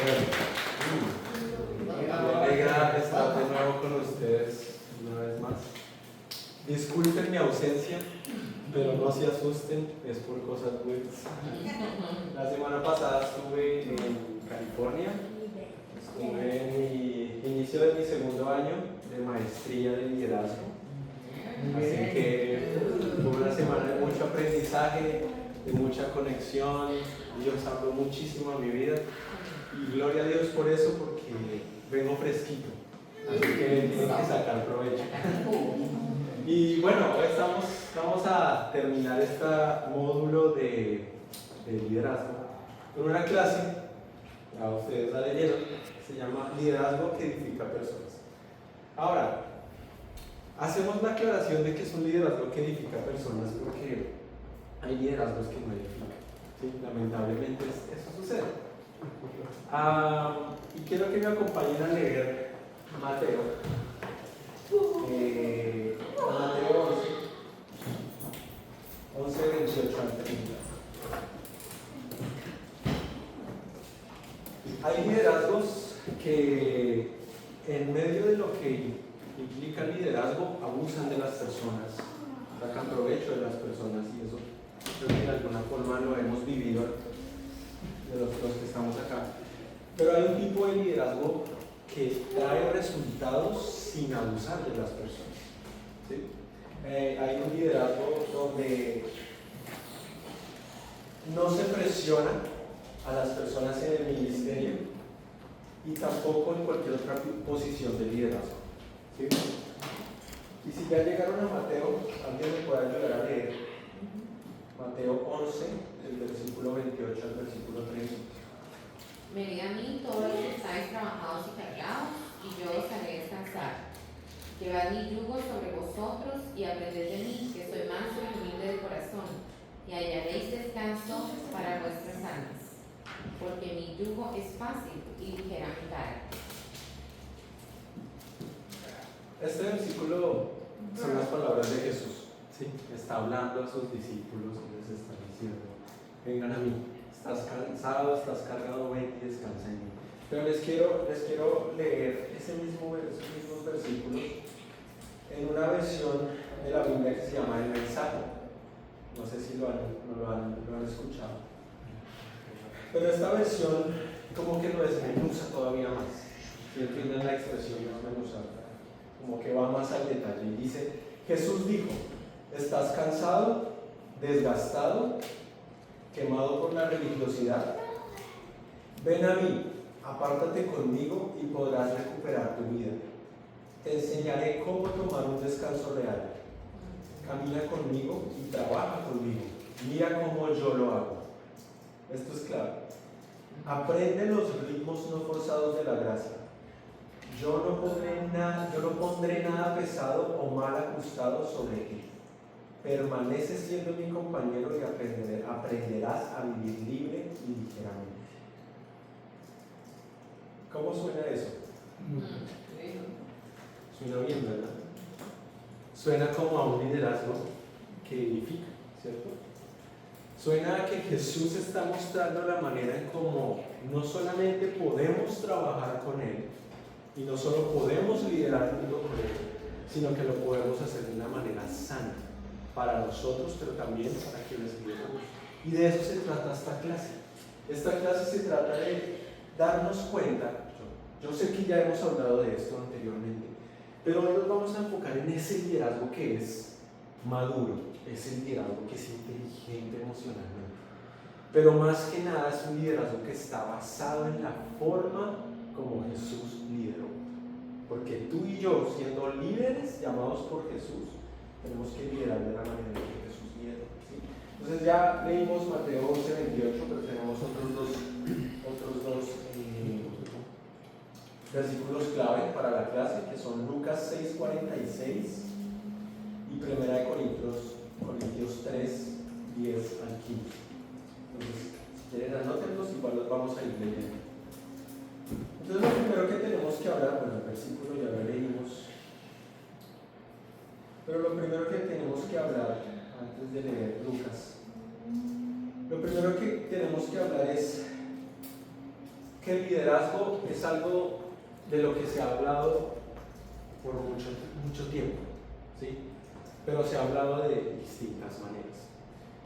Me alegra estar de nuevo con ustedes una vez más. Disculpen mi ausencia, pero no se asusten, es por cosas buenas. La semana pasada estuve en California, estuve en mi inicio de mi segundo año de maestría de liderazgo. Así que fue una semana de mucho aprendizaje, de mucha conexión. Dios habló muchísimo a mi vida y gloria a Dios por eso, porque vengo fresquito. Así que tengo que sacar provecho. Y bueno, hoy vamos a terminar este módulo de liderazgo con una clase, ya ustedes la leyeron, se llama Liderazgo que edifica personas. Ahora, hacemos la aclaración de que es un liderazgo que edifica personas porque hay liderazgos que no edifican. ¿Sí? Lamentablemente eso sucede. Y quiero que me acompañen a leer Mateo. Mateo 11, 28 al 30. Hay liderazgos que en medio de lo que implica el liderazgo abusan de las personas, sacan provecho de las personas, y eso creo que de alguna forma lo hemos vivido de los que estamos acá. Pero hay un tipo de liderazgo que trae resultados sin abusar de las personas. ¿Sí? Hay un liderazgo donde no se presiona a las personas en el ministerio y tampoco en cualquier otra posición de liderazgo. ¿Sí? Y si ya llegaron a Mateo, alguien me puede ayudar a leer Mateo 11, del versículo 28 al versículo 30. Venid a mí todos los que estáis trabajados y cargados, y yo os haré descansar. Llevad mi yugo sobre vosotros y aprended de mí, que soy manso y humilde de corazón, y hallaréis descanso para vuestras almas, porque mi yugo es fácil y ligera mi carga. Este versículo son las palabras de Jesús. ¿Sí? Está hablando a sus discípulos y les está diciendo: vengan a mí, estás cansado, estás cargado, ven y descansa en mí. Pero les quiero leer esos mismos versículos en una versión de la Biblia que se llama El Mensaje. No sé si lo han escuchado. Pero esta versión como que lo desmenuza todavía más. Si entienden la expresión desmenuzar, como que va más al detalle. Y dice: Jesús dijo: ¿estás cansado, desgastado, quemado por la religiosidad? Ven a mí, apártate conmigo y podrás recuperar tu vida. Te enseñaré cómo tomar un descanso real. Camina conmigo y trabaja conmigo. Mira cómo yo lo hago. Esto es clave. Aprende los ritmos no forzados de la gracia. Yo no pondré nada pesado o mal ajustado sobre ti. Permanece siendo mi compañero y aprenderás a vivir libre y ligeramente. ¿Cómo suena eso? Suena bien, ¿verdad? Suena como a un liderazgo que edifica, ¿cierto? Suena a que Jesús está mostrando la manera en cómo no solamente podemos trabajar con Él y no solo podemos liderar junto con Él, sino que lo podemos hacer de una manera sana para nosotros, pero también para quienes lideramos. Y de eso se trata esta clase. Esta clase se trata de darnos cuenta. Yo sé que ya hemos hablado de esto anteriormente, pero hoy nos vamos a enfocar en ese liderazgo que es maduro, ese liderazgo que es inteligente emocionalmente. Pero más que nada es un liderazgo que está basado en la forma como Jesús lideró. Porque tú y yo, siendo líderes llamados por Jesús, tenemos que liderar de la manera en que Jesús lideró. ¿Sí? Entonces ya leímos Mateo 11, 28, pero tenemos otros dos versículos clave para la clase, que son Lucas 6, 46 y 1 Corintios 3, 10 al 15. Entonces, si quieren anótenlos, igual los vamos a ir leyendo. Entonces, lo primero que tenemos que hablar, bueno, el versículo ya lo leímos, pero lo primero que tenemos que hablar, antes de leer Lucas, lo primero que tenemos que hablar es que el liderazgo es algo de lo que se ha hablado por mucho tiempo, ¿sí? Pero se ha hablado de distintas maneras.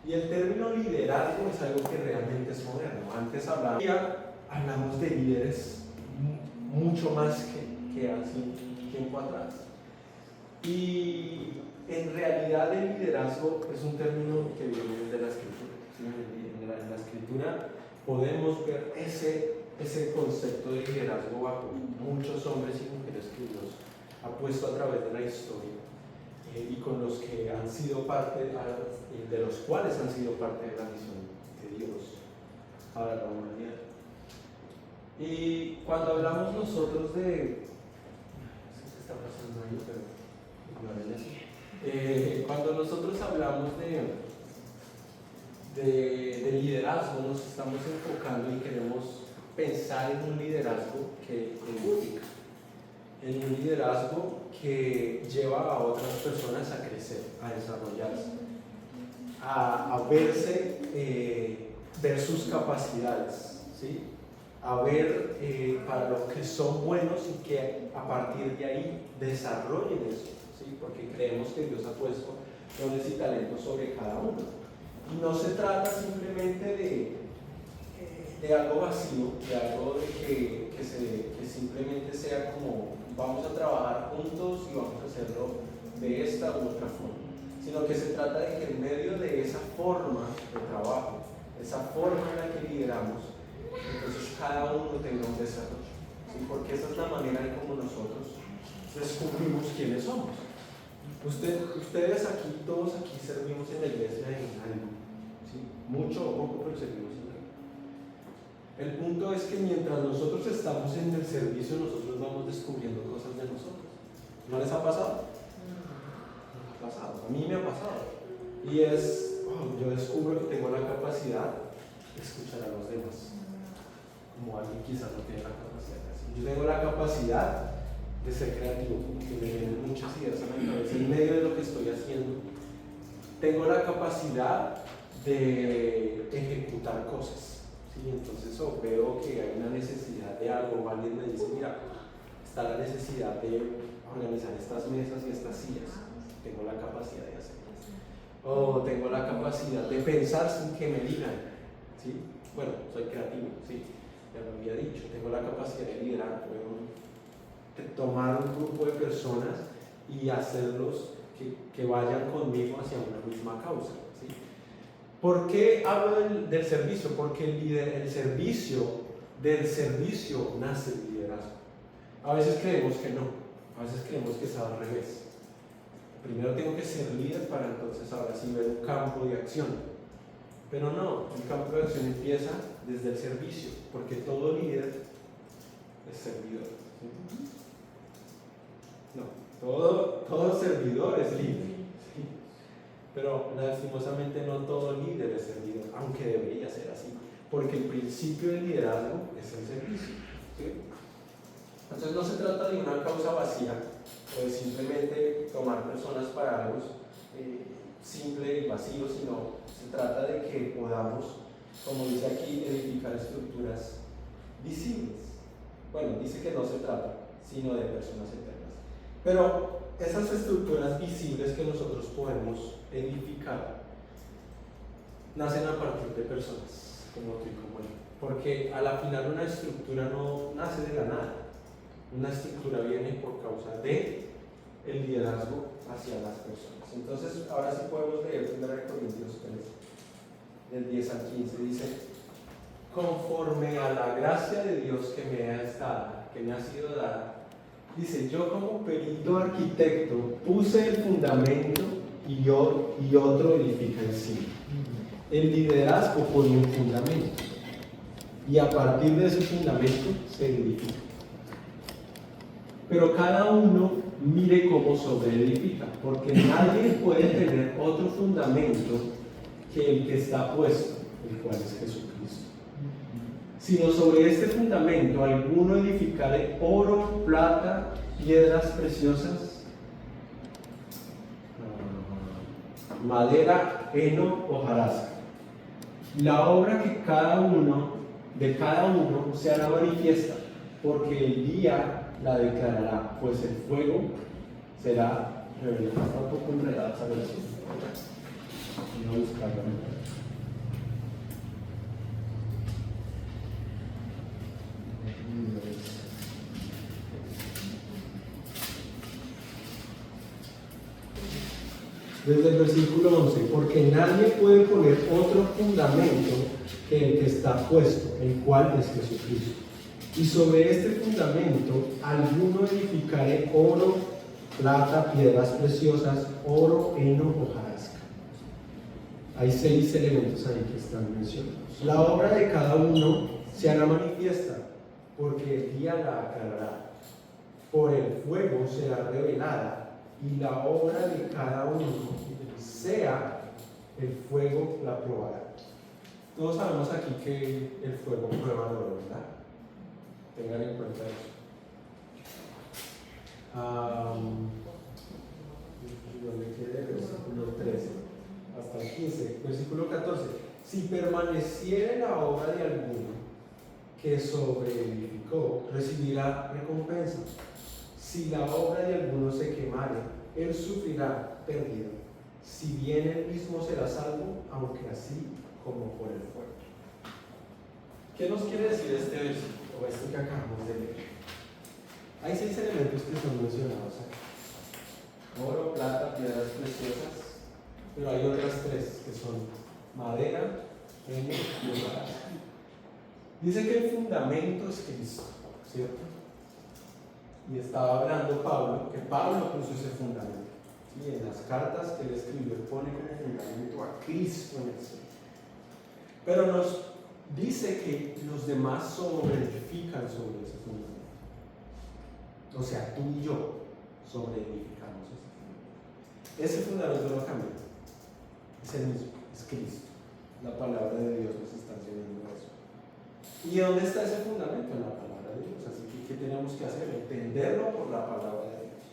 Y el término liderazgo es algo que realmente es moderno. Antes hablamos de líderes mucho más que hace tiempo atrás. Y en realidad el liderazgo es un término que viene de la escritura. ¿Sí? En la escritura podemos ver ese concepto de liderazgo bajo muchos hombres y mujeres que Dios ha puesto a través de la historia. Y con los que han sido parte, de los cuales han sido parte de la misión de Dios para la humanidad. Y cuando hablamos nosotros de, no sé qué está pasando ahí, pero cuando nosotros hablamos de liderazgo, nos estamos enfocando y queremos pensar en un liderazgo que edifica, en un liderazgo que lleva a otras personas a crecer, a desarrollarse, a verse, ver sus capacidades, ¿sí? A ver para lo que son buenos y que a partir de ahí desarrollen eso, ¿sí? Porque creemos que Dios ha puesto dones y talentos sobre cada uno. Y no se trata simplemente de algo vacío, de algo que simplemente sea como vamos a trabajar juntos y vamos a hacerlo de esta u otra forma, sino que se trata de que en medio de esa forma de trabajo, esa forma en la que lideramos, entonces cada uno tenga un desarrollo, ¿sí? Porque esa es la manera en cómo nosotros descubrimos quiénes somos. Ustedes aquí, todos aquí servimos en la iglesia en algo, ¿sí? Mucho o poco, pero servimos en algo. El punto es que mientras nosotros estamos en el servicio, nosotros vamos descubriendo cosas de nosotros. ¿No les ha pasado? Me ha pasado, a mí me ha pasado. Y yo descubro que tengo la capacidad de escuchar a los demás, como alguien quizás no tiene la capacidad de hacer. Yo tengo la capacidad de ser creativo, que me vienen muchas ideas a la cabeza en medio de lo que estoy haciendo. Tengo la capacidad de ejecutar cosas, ¿sí? Entonces veo que hay una necesidad de algo, o alguien me dice, mira, está la necesidad de organizar estas mesas y estas sillas, tengo la capacidad de hacerlas. O tengo la capacidad de pensar sin que me digan, ¿sí? Bueno, soy creativo, ¿sí? Ya lo había dicho, tengo la capacidad de liderar, puedo tomar un grupo de personas y hacerlos que vayan conmigo hacia una misma causa, ¿sí? ¿Por qué hablo del servicio? Porque del servicio nace el liderazgo. A veces creemos que no, a veces creemos que es al revés. Primero tengo que ser líder para entonces ahora sí ver un campo de acción. Pero no, el campo de acción empieza desde el servicio, porque todo líder es servidor, ¿sí? No, todo servidor es líder, ¿sí? Pero lastimosamente no todo líder es servidor, aunque debería ser así, porque el principio del liderazgo es el servicio, ¿sí? Entonces no se trata de una causa vacía o de simplemente tomar personas para algo simple y vacío, sino se trata de que podamos, como dice aquí, edificar estructuras visibles. Bueno, dice que no se trata, sino de personas eternas. Pero esas estructuras visibles que nosotros podemos edificar nacen a partir de personas como tú y como yo. Porque a la final una estructura no nace de la nada. Una estructura viene por causa de el liderazgo hacia las personas. Entonces, ahora sí podemos leer 1 Corintios 3, del 10 al 15. Dice: conforme a la gracia de Dios que me ha sido dada, dice, yo como perito arquitecto puse el fundamento y otro edifica encima. El liderazgo pone un fundamento y a partir de ese fundamento se edifica. Pero cada uno mire cómo sobreedifica, porque nadie puede tener otro fundamento que el que está puesto, el cual es Jesucristo. Sino sobre este fundamento alguno edificare oro, plata, piedras preciosas, madera, heno, hojarasca. La obra que cada uno de cada uno se hará manifiesta, porque el día la declarará, pues el fuego será revelado. Está un poco enredada esa versión. Voy a buscarla. Desde el versículo 11, porque nadie puede poner otro fundamento que el que está puesto, el cual es Jesucristo. Y sobre este fundamento alguno edificare oro, plata, piedras preciosas, oro, heno, hojarasca. Hay 6 elementos ahí que están mencionados. La obra de cada uno se hará manifiesta, porque el día la aclarará. Por el fuego será revelada, y la obra de cada uno, sea el fuego, la probará. Todos sabemos aquí que el fuego prueba el oro, ¿verdad? Tengan en cuenta eso. ¿Dónde queda el versículo 13? Hasta el 15. Versículo 14. Si permaneciere la obra de alguno que sobreedificó, recibirá recompensa. Si la obra de alguno se quemare, él sufrirá pérdida. Si bien él mismo será salvo, aunque así como por el fuego. ¿Qué nos quiere decir este versículo, o este que acabamos de leer? Hay 6 elementos que son mencionados aquí: oro, plata, piedras preciosas, pero hay otras 3 que son madera, heno y hojarasca. Dice que el fundamento es Cristo, ¿cierto? Y estaba hablando Pablo, que Pablo puso ese fundamento. ¿Sí? En las cartas que él escribió, él pone como fundamento a Cristo en el cielo. Pero nos dice que los demás sobreedifican sobre ese fundamento. O sea, tú y yo sobreedificamos ese fundamento. Ese fundamento no cambia. Es el mismo, es Cristo. La palabra de Dios nos está enseñando eso. ¿Y dónde está ese fundamento? En la palabra de Dios. Así que, ¿qué tenemos que hacer? Entenderlo por la palabra de Dios.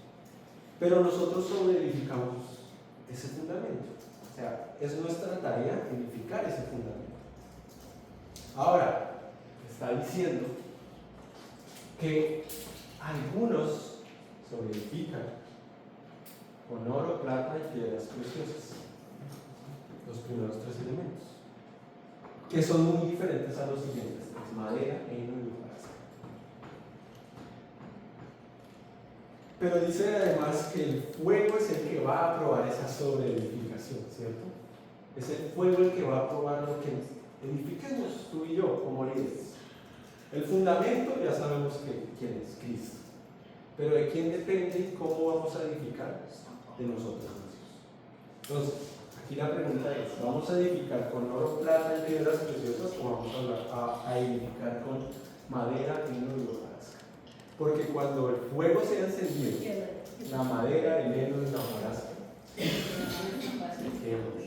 Pero nosotros sobreedificamos ese fundamento. O sea, es nuestra tarea edificar ese fundamento. Ahora, está diciendo que algunos sobreedifican con oro, plata y piedras preciosas. Los primeros 3 elementos, que son muy diferentes a los siguientes: madera, heno y hojarasca. Pero dice además que el fuego es el que va a probar esa sobreedificación, ¿cierto? Es el fuego el que va a probar lo que edifiquemos tú y yo como líderes. El fundamento ya sabemos quién es Cristo. Pero ¿de quién depende y cómo vamos a edificar? De nosotros mismos. Entonces, aquí la pregunta es: ¿vamos a edificar con oro, plata y piedras preciosas, o vamos a edificar con madera, heno y hojarasca? Porque cuando el fuego sea encendido, la madera, el heno y la hojarasca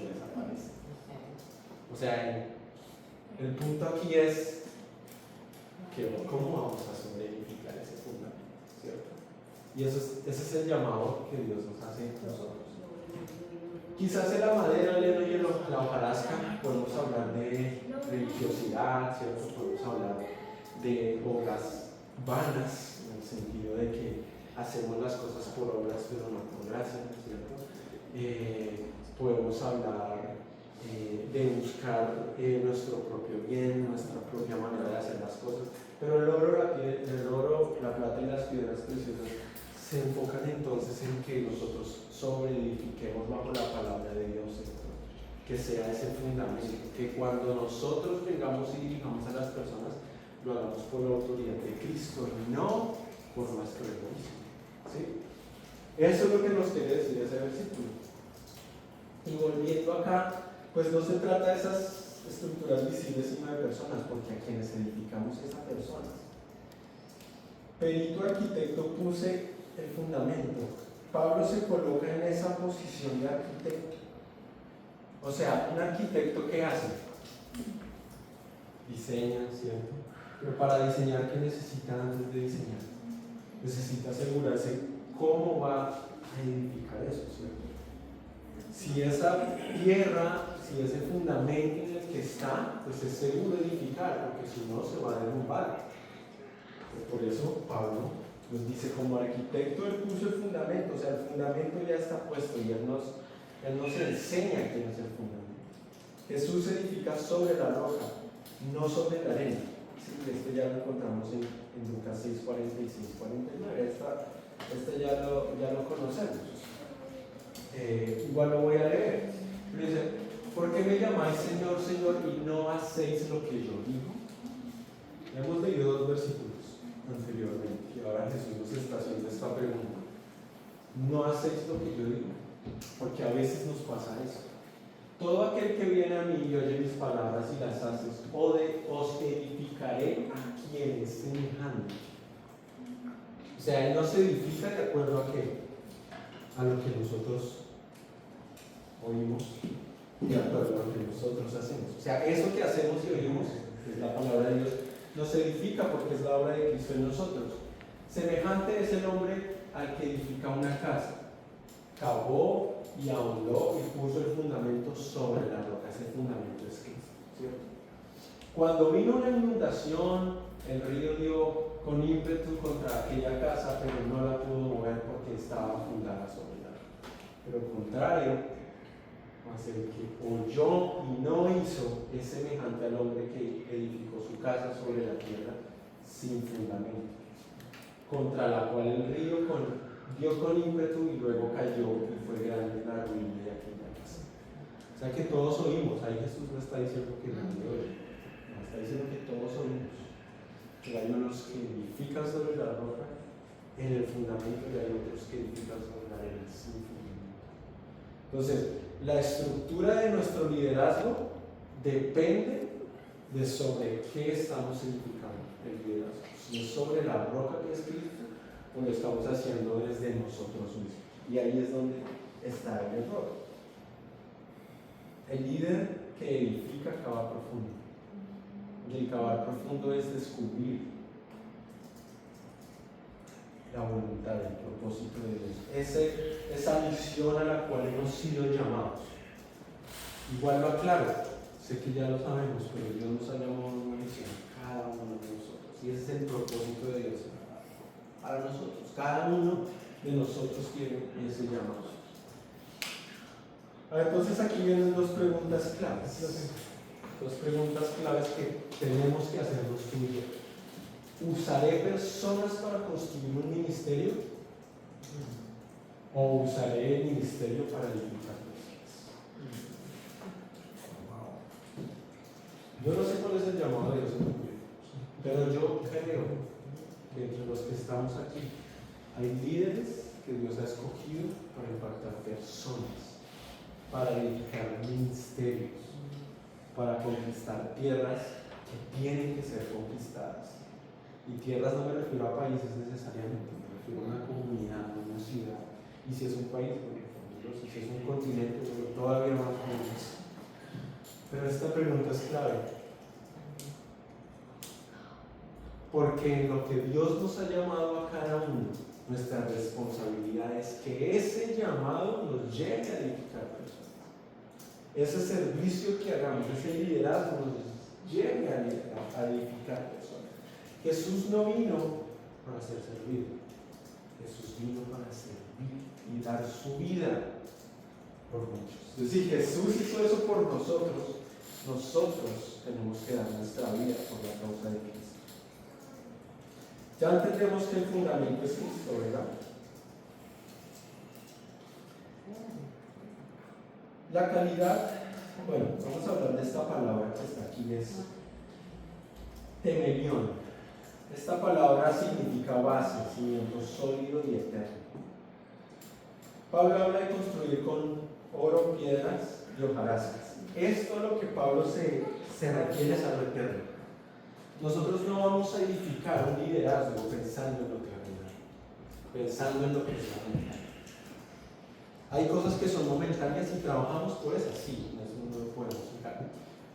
desaparece. O sea, el punto aquí es que cómo vamos a sobreedificar ese fundamento, ¿cierto? Y ese es el llamado que Dios nos hace a nosotros. Quizás en la madera, el heno y la hojarasca podemos hablar de religiosidad, ¿cierto? Podemos hablar de obras vanas, en el sentido de que hacemos las cosas por obras pero no por gracia, ¿cierto? Podemos hablar de buscar nuestro propio bien, nuestra propia manera de hacer las cosas, pero el oro, la plata y las piedras preciosas se enfocan entonces en que nosotros sobreedifiquemos bajo la palabra de Dios, ¿cierto? Que sea ese fundamento, que cuando nosotros vengamos y dirijamos a las personas, lo hagamos por la autoridad de Cristo y no por nuestro egoísmo, ¿sí? Eso es lo que nos quiere decir ese versículo. Y volviendo acá, pues no se trata de esas estructuras visibles sino de personas, porque a quienes edificamos es a personas. Perito arquitecto, puse el fundamento. Pablo se coloca en esa posición de arquitecto. O sea, un arquitecto, ¿qué hace? Diseña, ¿cierto? Pero para diseñar, ¿qué necesita antes de diseñar? Necesita asegurarse cómo va a edificar eso, ¿cierto? Si esa tierra, si ese fundamento en el que está, pues es seguro edificar, porque si no se va a derrumbar. Por eso Pablo nos dice, como arquitecto él puso el fundamento, o sea, el fundamento ya está puesto y él nos enseña quién es el fundamento. Jesús edifica sobre la roca, no sobre la arena. Sí, este ya lo encontramos en Lucas 6, 46, 49. Este ya lo conocemos. Igual lo voy a leer. Pero dice, ¿por qué me llamáis Señor, Señor y no hacéis lo que yo digo? Hemos leído 2 versículos anteriormente y ahora Jesús nos está haciendo esta pregunta. ¿No hacéis lo que yo digo? Porque a veces nos pasa eso. Todo aquel que viene a mí y oye mis palabras y las hace, os edificaré a quien es semejante. O sea, él no se edifica de acuerdo a qué? A lo que nosotros oímos y de acuerdo a lo que nosotros hacemos. O sea, eso que hacemos y oímos, que es la palabra de Dios, nos edifica porque es la obra de Cristo en nosotros. Semejante es el hombre al que edifica una casa. Cavó y ahondó y puso el fundamento sobre la roca. Ese fundamento es Cristo, ¿cierto? Cuando vino una inundación, el río dio con ímpetu contra aquella casa, pero no la pudo mover porque estaba fundada sobre la roca. Pero al contrario, el que oyó y no hizo es semejante al hombre que edificó su casa sobre la tierra sin fundamento, contra la cual el río dio con ímpetu y luego cayó y fue grande la ruina de aquella casa. O sea que todos oímos, ahí Jesús no está diciendo que nadie oye, no está diciendo que todos oímos, que hay unos que edifican sobre la roca en el fundamento y hay otros que edifican sobre la arena sin fundamento. Entonces, la estructura de nuestro liderazgo depende de sobre qué estamos edificando el liderazgo. Si es sobre la roca que es Cristo, o lo estamos haciendo desde nosotros mismos. Y ahí es donde está el error. El líder que edifica cava profundo. Y el cavar profundo es descubrir la voluntad, el propósito de Dios. Esa misión a la cual hemos sido llamados. Igual lo aclaro, sé que ya lo sabemos, pero Dios nos ha llamado a una misión, cada uno de nosotros. Y ese es el propósito de Dios para nosotros. Cada uno de nosotros tiene ese llamado. Entonces aquí vienen 2 preguntas claves. 2 preguntas claves que tenemos que hacernos tú y yo. ¿Usaré personas para construir un ministerio? ¿O usaré el ministerio para edificar personas? Yo no sé cuál es el llamado de Dios en tu vida, pero yo creo que entre los que estamos aquí hay líderes que Dios ha escogido para impactar personas, para edificar ministerios, para conquistar tierras que tienen que ser conquistadas. Y tierras no me refiero a países necesariamente, me refiero a una comunidad, a una ciudad. Y si es un país, bueno, si es un continente, bueno, todavía más menos. Pero esta pregunta es clave. Porque en lo que Dios nos ha llamado a cada uno, nuestra responsabilidad es que ese llamado nos lleve a edificar personas. Ese servicio que hagamos, ese liderazgo nos lleve a edificar personas. Jesús no vino para ser servido. Jesús vino para servir y dar su vida por muchos. Es decir, Jesús hizo eso por nosotros. Nosotros tenemos que dar nuestra vida por la causa de Cristo. Ya entendemos que el fundamento es Cristo, ¿verdad? La calidad, bueno, vamos a hablar de esta palabra que está aquí, es temelión. Esta palabra significa base, cimiento sólido y eterno. Pablo habla de construir con oro, piedras y hojarascas. Esto es lo que Pablo se refiere a lo eterno. Nosotros no vamos a edificar un liderazgo pensando en lo terrenal, pensando en lo que es momentáneo. Hay cosas que son momentáneas y trabajamos por esas, sí, eso no lo podemos negar.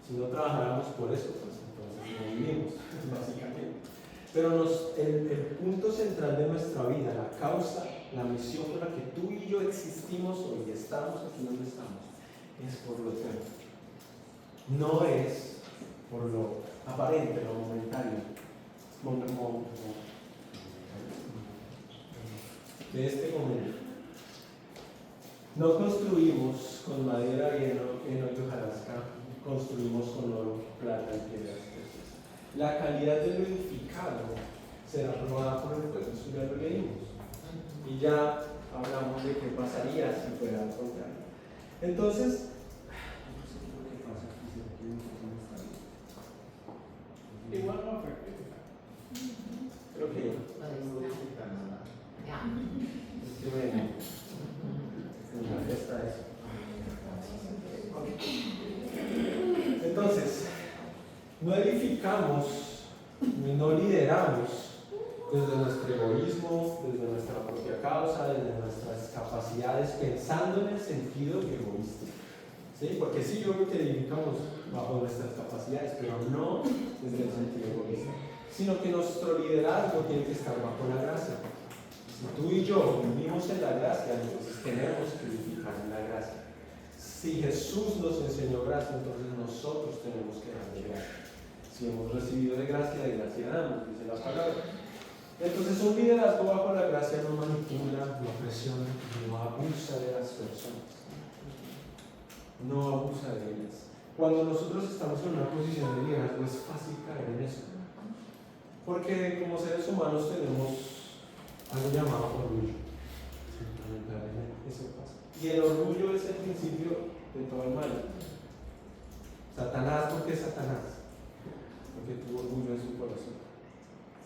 Si no trabajáramos por eso, pues entonces no vivimos, básicamente. Pero el punto central de nuestra vida, la causa, la misión por la que tú y yo existimos hoy, estamos aquí donde estamos, es por lo eterno. no es por lo aparente, lo momentario, de este momento. No construimos con madera y heno y hojarasca, construimos con oro, plata y piedras preciosas. La calidad de lo edificado será probada por el fuego, eso ya lo leímos. Y ya hablamos de qué pasaría si fuera al contrario. Entonces, no sé lo que pasa aquí, si aquí no está bien. Igual no afecta. Creo que Ya. ya está eso. Entonces, no edificamos ni no lideramos desde nuestro egoísmo, desde nuestra propia causa, desde nuestras capacidades, pensando en el sentido egoísta. ¿Sí? Porque sí, yo creo que edificamos bajo nuestras capacidades, pero no desde el sentido egoísta, sino que nuestro liderazgo tiene que estar bajo la gracia. Si tú y yo vivimos en la gracia, entonces tenemos que edificar en la gracia. Si Jesús nos enseñó gracia, entonces nosotros tenemos que dar de gracia. Si hemos recibido de gracia damos, dice la palabra. Entonces un liderazgo bajo la gracia no manipula, no presiona, no abusa de las personas. No abusa de ellas. Cuando nosotros estamos en una posición de liderazgo es fácil caer en eso. Porque como seres humanos tenemos algo llamado orgullo. Eso pasa. Y el orgullo es el principio de todo el mal. Satanás, ¿por qué Satanás? Porque tuvo orgullo en su corazón.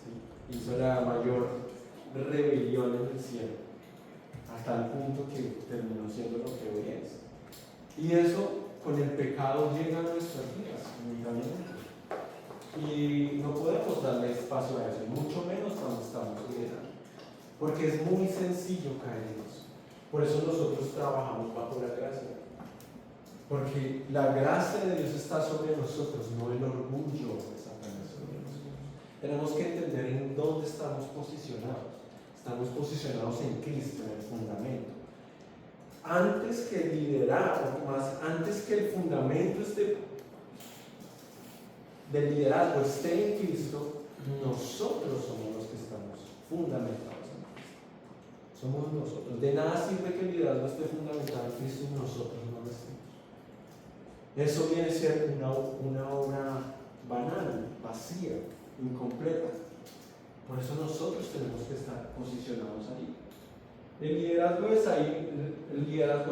¿Sí? Hizo la mayor rebelión en el cielo, hasta el punto que terminó siendo lo que hoy es. Y eso con el pecado llega a nuestras vidas, únicamente. Y no podemos darle espacio a eso, y mucho menos cuando estamos liderando. Porque es muy sencillo caer en eso. Por eso nosotros trabajamos bajo la gracia. Porque la gracia de Dios está sobre nosotros, no el orgullo de Satanás sobre nosotros. Tenemos que entender en dónde estamos posicionados. Estamos posicionados en Cristo, en el fundamento. Antes que el liderazgo, antes que el fundamento del liderazgo esté en Cristo, nosotros somos los que estamos fundamentados en Cristo. Somos nosotros. De nada sirve que el liderazgo esté fundamentado en Cristo y nosotros no lo estemos. Eso viene a ser una obra banal, vacía, incompleta. Por eso nosotros tenemos que estar posicionados ahí. El liderazgo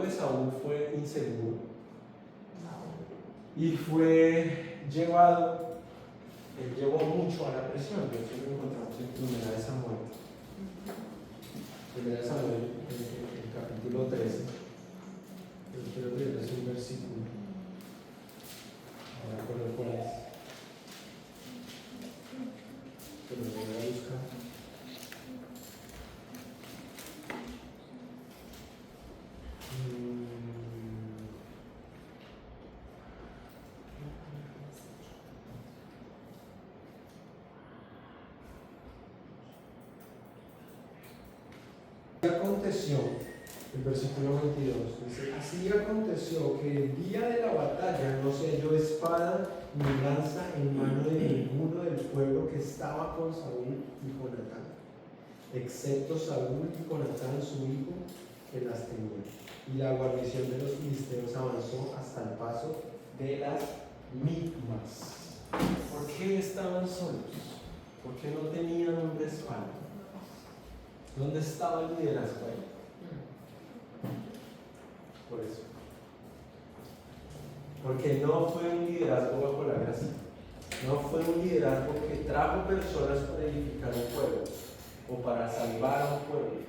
de Saúl fue inseguro y fue llevó mucho a la presión. De hecho lo encontramos en 1 Samuel. 1 Samuel, el capítulo 13. Yo quiero leerles un versículo. Ahora por ahí. Pero lo voy a buscar. Aconteció, el versículo 22 dice: así aconteció que el día de la batalla no se halló espada ni lanza en mano de ninguno del pueblo que estaba con Saúl y Jonatán, excepto Saúl y Jonatán su hijo, que las tenía. Y la guarnición de los filisteos avanzó hasta el paso de las Micmas. ¿Por qué estaban solos? ¿Por qué no tenían un respaldo? ¿Dónde estaba el liderazgo ahí? Por eso. Porque no fue un liderazgo bajo la gracia. No fue un liderazgo que trajo personas para edificar un pueblo o para salvar a un pueblo.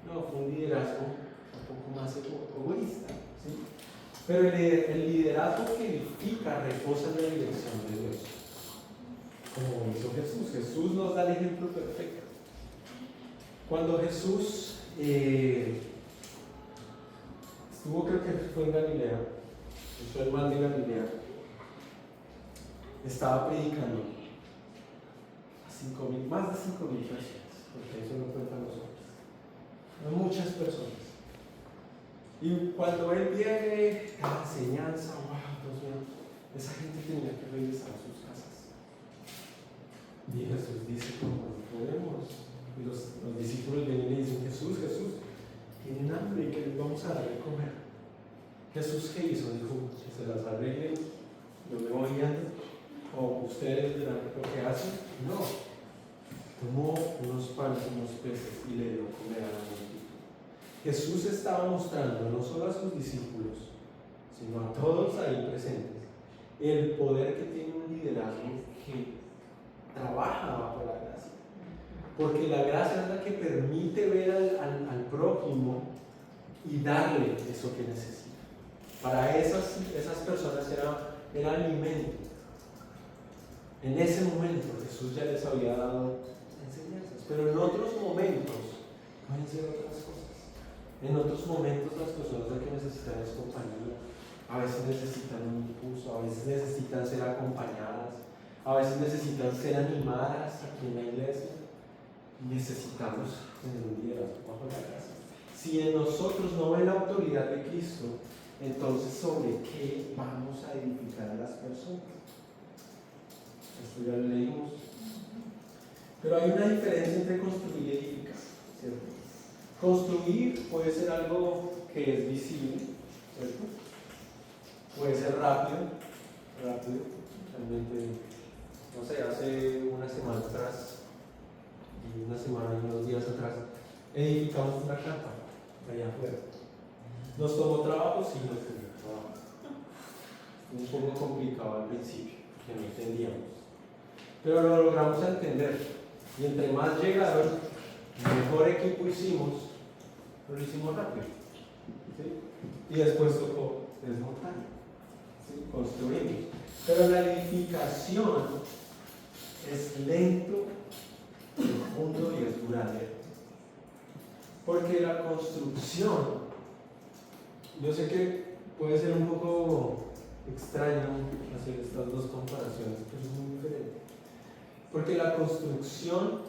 No, fue un liderazgo un poco más egoísta. ¿Sí? Pero el liderazgo que edifica reposa en la dirección de Dios. Como hizo Jesús. Jesús nos da el ejemplo perfecto. Cuando Jesús estuvo, creo que fue en Galilea, fue el mar de Galilea, estaba predicando a más de 5,000 personas, porque eso no cuentan los hombres, a muchas personas. Y cuando él viene a la enseñanza, wow, Dios mío, esa gente tenía que regresar a sus casas. Y Jesús dice, como no podemos. Y los discípulos vienen y le dicen, Jesús, tienen hambre, ¿qué les vamos a dar de comer? Jesús, ¿qué hizo? Dijo, que se las arreglen, yo me voy guiando, o ustedes verán lo que hacen. No, tomó unos panes y unos peces y le dio comer a la multitud. Jesús estaba mostrando no solo a sus discípulos, sino a todos ahí presentes, el poder que tiene un liderazgo que trabaja bajo la gracia. Porque la gracia es la que permite ver al prójimo y darle eso que necesita. Para esas personas era alimento. En ese momento Jesús ya les había dado enseñanzas, pero en otros momentos pueden ser otras cosas. En otros momentos las personas lo que necesitan es compañía. A veces necesitan un impulso, a veces necesitan ser acompañadas, a veces necesitan ser animadas aquí en la iglesia. Necesitamos tener un liderazgo bajo la gracia. Si en nosotros no ve la autoridad de Cristo, entonces ¿sobre qué vamos a edificar a las personas? Esto ya lo leímos. Pero hay una diferencia entre construir y edificar, ¿cierto? Construir puede ser algo que es visible, ¿cierto? Puede ser rápido. Realmente, no sé, hace una semana atrás, y una semana y unos días atrás, edificamos una casa allá afuera. Nos tomó trabajo, sí, nos tomó trabajo. Un poco complicado al principio, porque no entendíamos. Pero lo logramos entender. Y entre más llegaron, mejor equipo hicimos, pero lo hicimos rápido. ¿Sí? Y después tocó desmontar. ¿Sí? Construimos. Pero la edificación es lento, profundo y es duradero. Porque la construcción, yo sé que puede ser un poco extraño hacer estas dos comparaciones, pero es muy diferente. Porque la construcción,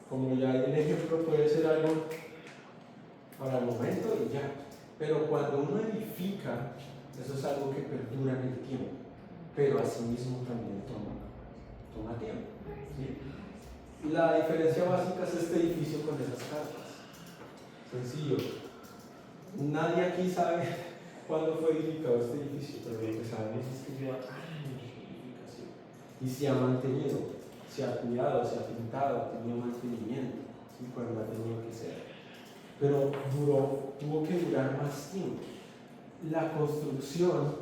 como ya hay el ejemplo, puede ser algo para el momento y ya. Pero cuando uno edifica, eso es algo que perdura en el tiempo. Pero asimismo también toma tiempo. ¿Sí? La diferencia básica es este edificio con esas carpas. Sencillo. Nadie aquí sabe cuándo fue edificado este edificio, pero lo que sabemos es que lleva años de edificación y se ha mantenido, se ha cuidado, se ha pintado, ha tenido mantenimiento, ¿sí? Cuando ha tenido que ser. Pero tuvo que durar más tiempo. La construcción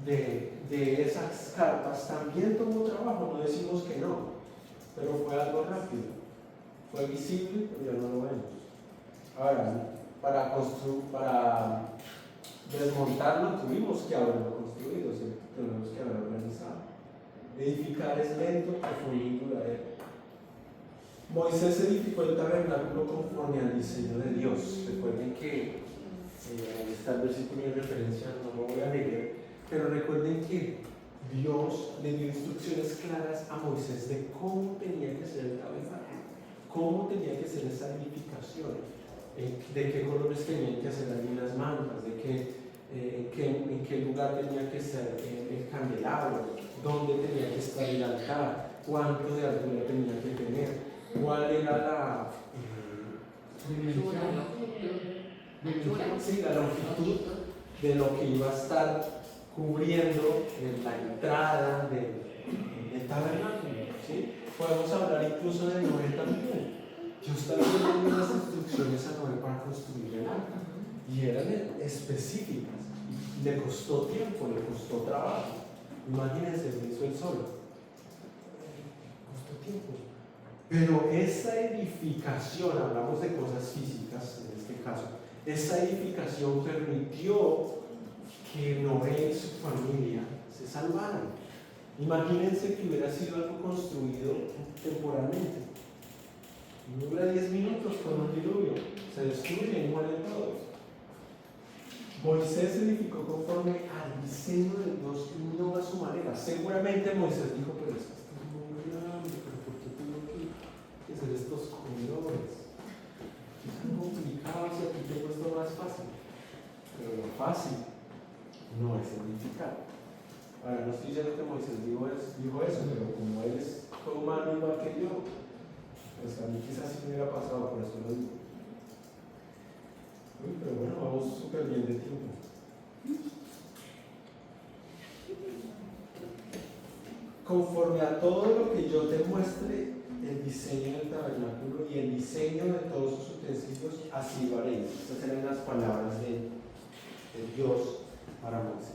de esas carpas también tomó trabajo, no decimos que no, pero fue algo rápido, fue visible, pero ya no lo vemos. Ahora, para desmontarlo tuvimos que haberlo construido, ¿sí? Tuvimos que haberlo organizado. Edificar es lento, profundo y duradero. Moisés edificó el tabernáculo conforme al diseño de Dios. Recuerden que ahí está el versículo de referencia, no lo voy a leer, pero recuerden que Dios le dio instrucciones claras a Moisés de cómo tenía que ser el tabernáculo, cómo tenía que ser esa edificación, de qué colores tenían que ser allí las mantas, en qué lugar tenía que ser el candelabro, dónde tenía que estar el altar, cuánto de altura tenía que tener, cuál era la longitud de lo que iba a estar cubriendo en la entrada del tabernáculo. ¿Sí? Podemos hablar incluso de Noé también. Dios también dio unas instrucciones a Noé para construir el arca y eran específicas. Le costó tiempo, le costó trabajo. Imagínense, lo hizo él solo. Costó tiempo. Pero esa edificación, hablamos de cosas físicas en este caso, esa edificación permitió que Noé y su familia se salvaran. Imagínense que hubiera sido algo construido temporalmente. Dura 10 minutos con un diluvio, se destruye y mueren todos. Moisés edificó conforme al diseño de Dios y no a su manera. Seguramente Moisés dijo, pero esto es muy grande, pero ¿por qué tengo que hacer estos colores? Es tan complicado si aquí tengo esto más fácil. Pero lo fácil no es edificar. Ahora, no estoy diciendo que Moisés dijo eso, pero como él fue humano igual que yo, pues a mí quizás sí me hubiera pasado, por eso lo digo. Uy, pero bueno, vamos súper bien de tiempo. Conforme a todo lo que yo te muestre, el diseño del tabernáculo y el diseño de todos sus utensilios, así lo haréis. Estas eran las palabras de Dios para Moisés.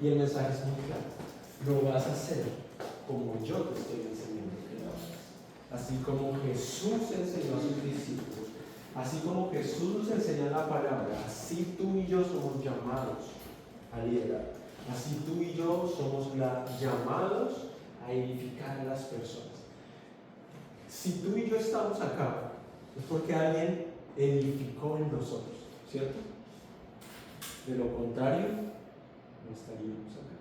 Y el mensaje es muy claro. Lo vas a hacer como yo te estoy enseñando que lo hagas. Así como Jesús enseñó a sus discípulos, así como Jesús nos enseña la palabra, así tú y yo somos llamados a liderar. Así tú y yo somos llamados a edificar a las personas. Si tú y yo estamos acá, es porque alguien edificó en nosotros, ¿cierto? De lo contrario, no estaríamos acá.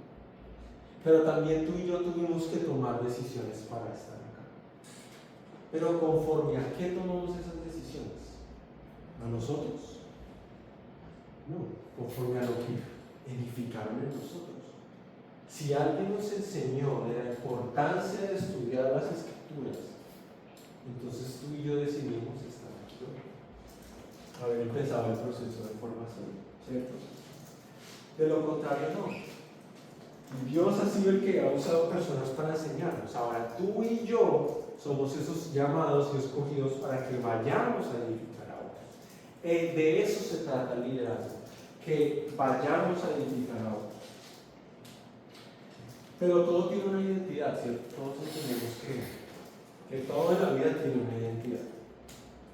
Pero también tú y yo tuvimos que tomar decisiones para estar acá. Pero conforme a qué tomamos esas decisiones, ¿a nosotros? No, conforme a lo que edificaron en nosotros. Si alguien nos enseñó de la importancia de estudiar las Escrituras, entonces tú y yo decidimos estar aquí hoy. Haber empezado el proceso de formación, ¿cierto? De lo contrario, no. Dios ha sido el que ha usado personas para enseñarnos. Ahora tú y yo somos esos llamados y escogidos para que vayamos a edificar a otros. De eso se trata el liderazgo, que vayamos a edificar a otros. Pero todo tiene una identidad, ¿cierto? Todos entendemos que todo en la vida tiene una identidad.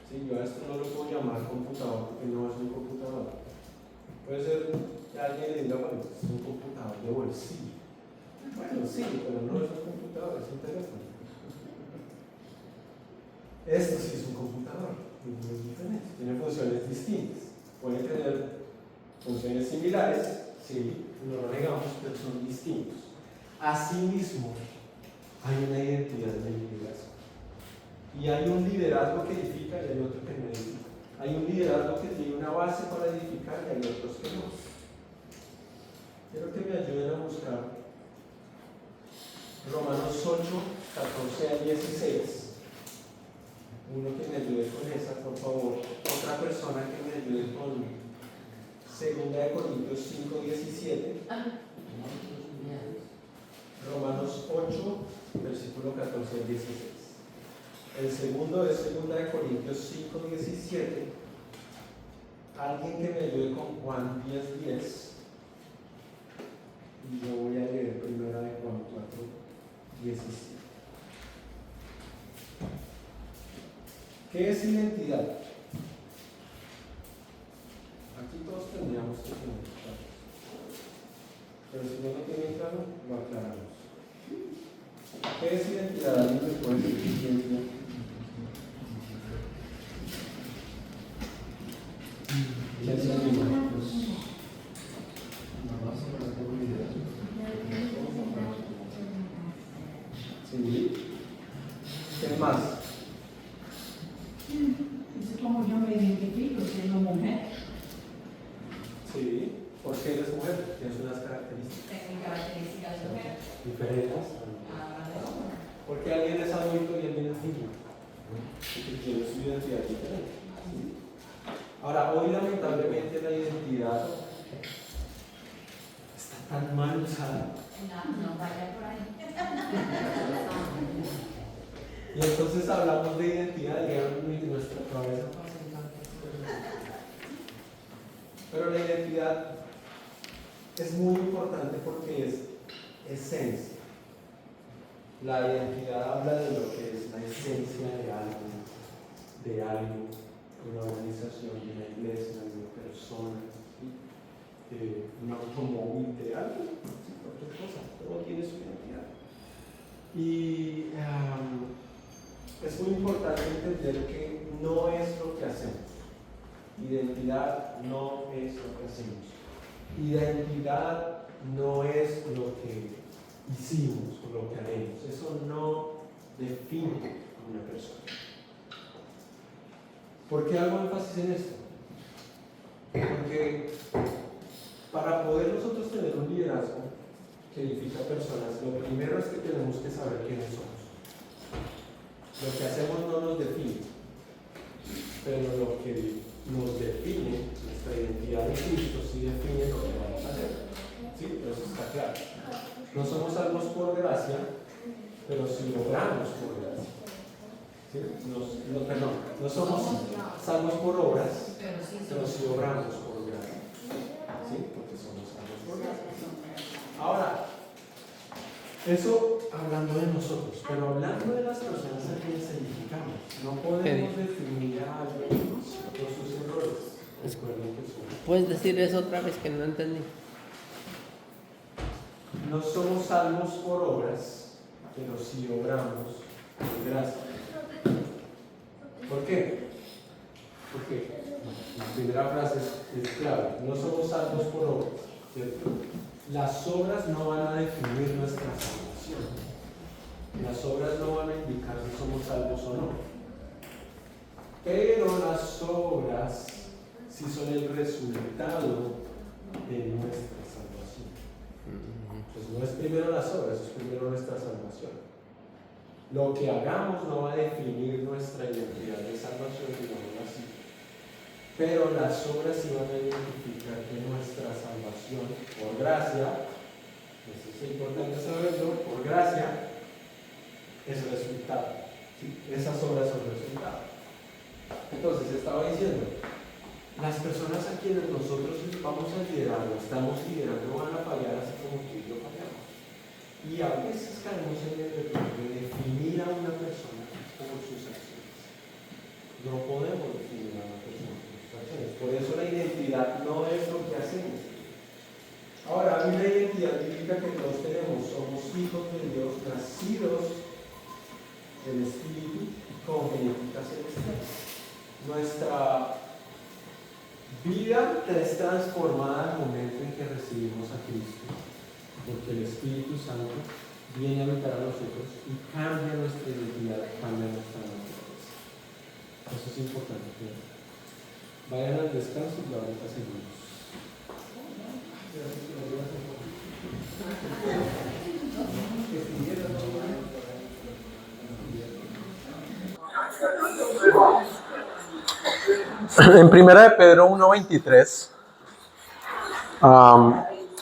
¿Sí? Yo a esto no lo puedo llamar computador porque no es un computador. Puede ser que alguien le diga, bueno, es un computador de bolsillo. Bueno, sí, pero no es un computador, es un teléfono. Esto sí es un computador, es muy diferente, tiene funciones distintas. Puede tener funciones similares, sí, no lo negamos, pero son distintos. Asimismo, hay una identidad del liderazgo. Y hay un liderazgo que edifica y hay otro que no edifica. Hay un liderazgo que tiene una base para edificar y hay otros que no. Quiero que me ayuden a buscar Romanos 8, 14 al 16. Uno que me ayude con esa, por favor. Otra persona que me ayude con 2 Corintios 5, 17. Romanos 8, versículo 14 al 16. El segundo es 2 Corintios 5, 17. Alguien que me ayude con Juan 10, 10. Y yo voy a leer 1 Juan 4, 17. ¿Qué es identidad? Aquí todos tendríamos que tener claro. Pero si no lo tienen claro, lo aclaramos. ¿Qué es identidad? ¿Alguien me puede decir qué es identidad? ¿Qué es identidad? Sí. ¿Qué más? Es como yo me identifico siendo mujer. Sí. ¿Por qué eres mujer? Tienes unas características. Tengo características de mujer. Diferentes. Porque alguien es adulto y alguien es niño. Porque tiene su identidad diferente. ¿Sí? Ahora, hoy lamentablemente la identidad está tan mal usada. No vaya por ahí. Y entonces hablamos de identidad y nuestra cabeza pasa en tantas cosas. Pero la identidad es muy importante porque es esencia. La identidad habla de lo que es la esencia de algo, una organización, de una iglesia, de una persona, ¿sí? De un automóvil, de algo, ¿sí? Cualquier cosa, todo tiene su identidad. Y es muy importante entender que no es lo que hacemos. Identidad no es lo que hacemos. Identidad no es lo que hicimos o lo que haremos. Eso no define a una persona. ¿Por qué hago énfasis en esto? Porque para poder nosotros tener un liderazgo que edifica personas, lo primero es que tenemos que saber quiénes somos. Lo que hacemos no nos define, pero lo que nos define, nuestra identidad en Cristo, sí define lo que vamos a hacer. ¿Sí? Pero eso está claro. No somos salvos por gracia, pero sí obramos por gracia. ¿Sí? No somos salvos por obras, pero sí obramos por gracia. ¿Sí? Porque somos salvos por gracia. Ahora, eso hablando de nosotros, pero hablando de las personas a quienes edificamos, no podemos definir a alguien por sus errores. Recuerden que somos. ¿Puedes decir eso otra vez que no entendí? No somos salvos por obras, pero sí obramos por gracia. ¿Por qué? Porque la primera frase es clave. No somos salvos por obras, ¿cierto? Las obras no van a definir nuestra salvación. Las obras no van a indicar si somos salvos o no. Pero las obras sí son el resultado de nuestra salvación. Pues no es primero las obras, es primero nuestra salvación. Lo que hagamos no va a definir nuestra identidad de salvación, digámoslo así. Pero las obras sí van a identificar que nuestra salvación, por gracia, eso es importante saberlo, por gracia, es el resultado. ¿Sí? Esas obras son el resultado. Entonces, estaba diciendo, las personas a quienes nosotros vamos a liderar, o estamos liderando, van a fallar así como tú y yo fallamos. Y a veces caemos en el error de definir a una persona por sus acciones. No podemos definir a una persona por sus acciones. Por eso la identidad no es lo que hacemos. Ahora, hay una identidad bíblica que todos tenemos. Somos hijos de Dios, nacidos del Espíritu con genética celestial. Nuestra vida es transformada al momento en que recibimos a Cristo, porque el Espíritu Santo viene a habitar a nosotros y cambia nuestra identidad, cambia nuestra naturaleza. Eso es importante. Vayan al descanso y ahorita seguimos. En 1 de Pedro 1:23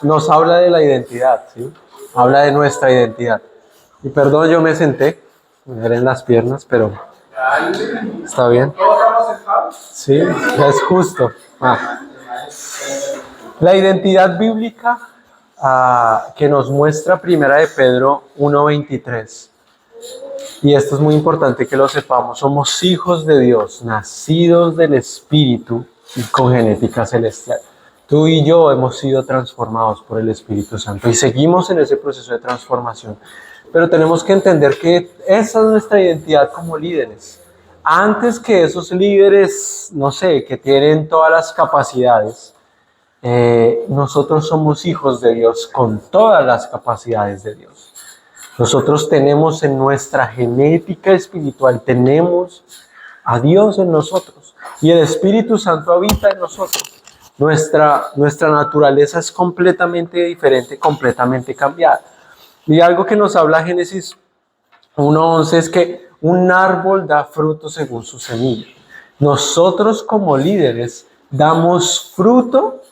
nos habla de la identidad, ¿sí? Habla de nuestra identidad. Y perdón, yo me senté, me duelen en las piernas, pero está bien. Sí, es justo. La identidad bíblica que nos muestra 1 de Pedro 1:23. Y esto es muy importante que lo sepamos. Somos hijos de Dios, nacidos del Espíritu y con genética celestial. Tú y yo hemos sido transformados por el Espíritu Santo y seguimos en ese proceso de transformación. Pero tenemos que entender que esa es nuestra identidad como líderes. Antes que esos líderes, no sé, que tienen todas las capacidades, nosotros somos hijos de Dios con todas las capacidades de Dios. Nosotros tenemos en nuestra genética espiritual, tenemos a Dios en nosotros y el Espíritu Santo habita en nosotros. Nuestra naturaleza es completamente diferente, completamente cambiada. Y algo que nos habla Génesis 1:11 es que un árbol da fruto según su semilla. Nosotros como líderes damos fruto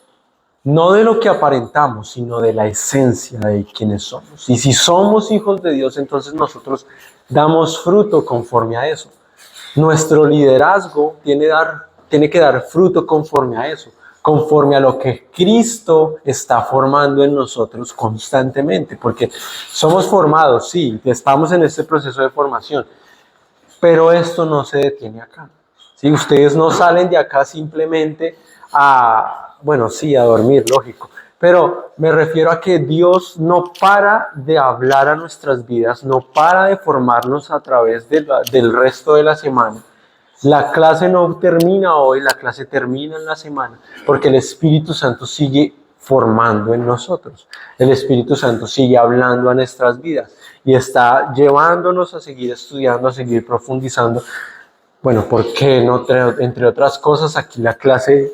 no de lo que aparentamos, sino de la esencia de quienes somos. Y si somos hijos de Dios, entonces nosotros damos fruto conforme a eso. Nuestro liderazgo tiene que dar fruto conforme a eso, conforme a lo que Cristo está formando en nosotros constantemente, porque somos formados, sí, estamos en este proceso de formación, pero esto no se detiene acá. ¿Sí? Ustedes no salen de acá simplemente a dormir, lógico. Pero me refiero a que Dios no para de hablar a nuestras vidas, no para de formarnos a través del resto de la semana. La clase no termina hoy, la clase termina en la semana, porque el Espíritu Santo sigue formando en nosotros. El Espíritu Santo sigue hablando a nuestras vidas y está llevándonos a seguir estudiando, a seguir profundizando. Bueno, ¿por qué no? Entre otras cosas, aquí la clase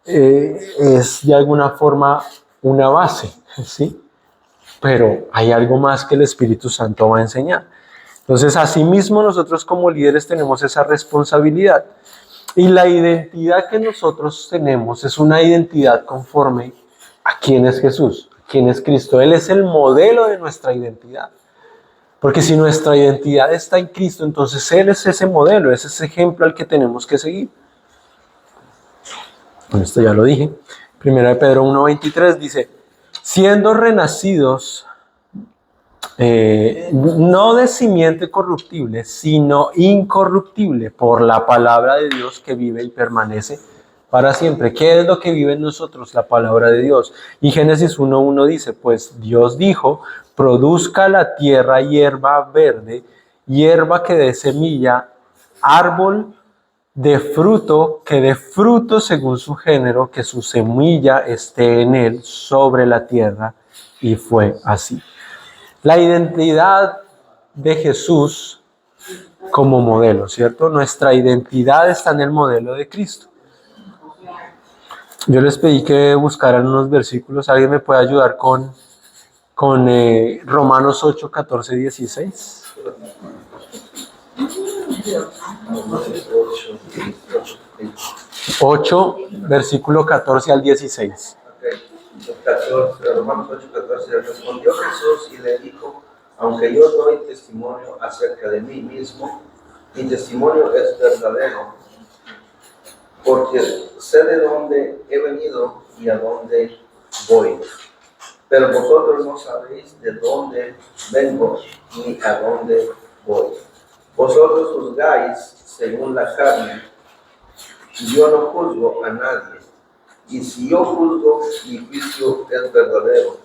es de alguna forma una base, ¿sí? pero hay algo más que el Espíritu Santo va a enseñar. Entonces, asimismo, nosotros como líderes tenemos esa responsabilidad. Y la identidad que nosotros tenemos es una identidad conforme a quién es Jesús, a quién es Cristo. Él es el modelo de nuestra identidad. Porque si nuestra identidad está en Cristo, entonces Él es ese modelo, es ese ejemplo al que tenemos que seguir. Bueno, esto ya lo dije. Primera de Pedro 1:23 dice, siendo renacidos, no de simiente corruptible, sino incorruptible, por la palabra de Dios que vive y permanece para siempre. ¿Qué es lo que vive en nosotros? La palabra de Dios. Y Génesis 1:1 dice, pues Dios dijo, produzca la tierra hierba verde, hierba que dé semilla, árbol de fruto, que dé fruto según su género, que su semilla esté en él sobre la tierra. Y fue así. La identidad de Jesús como modelo, ¿cierto? Nuestra identidad está en el modelo de Cristo. Yo les pedí que buscaran unos versículos. ¿Alguien me puede ayudar con Romanos 8, 14, 16? 8, versículo 14 al 16. Romanos 8, 14, respondió Jesús y le dijo, aunque yo doy testimonio acerca de mí mismo, mi testimonio es verdadero, porque sé de dónde he venido y a dónde voy. Pero vosotros no sabéis de dónde vengo ni a dónde voy. Vosotros juzgáis según la carne, y yo no juzgo a nadie. Y si yo juzgo, mi juicio es verdadero,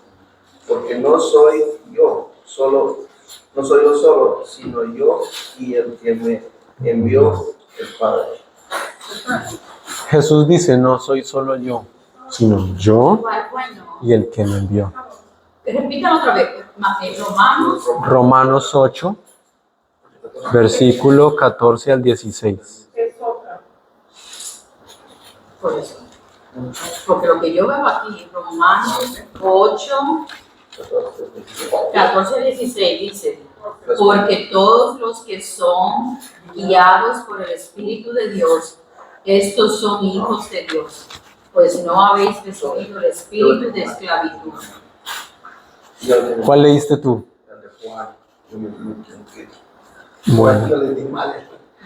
porque no soy yo solo, sino yo y el que me envió, el Padre. Jesús dice, no soy solo yo, sino yo y el que me envió. Repítalo otra vez. Romanos 8, versículo 14 al 16. Por eso. Porque lo que yo veo aquí, Romanos 8, 14 al 16, dice, porque todos los que son guiados por el Espíritu de Dios, estos son hijos de Dios, pues no habéis recibido el espíritu de esclavitud. ¿Cuál leíste tú? Bueno,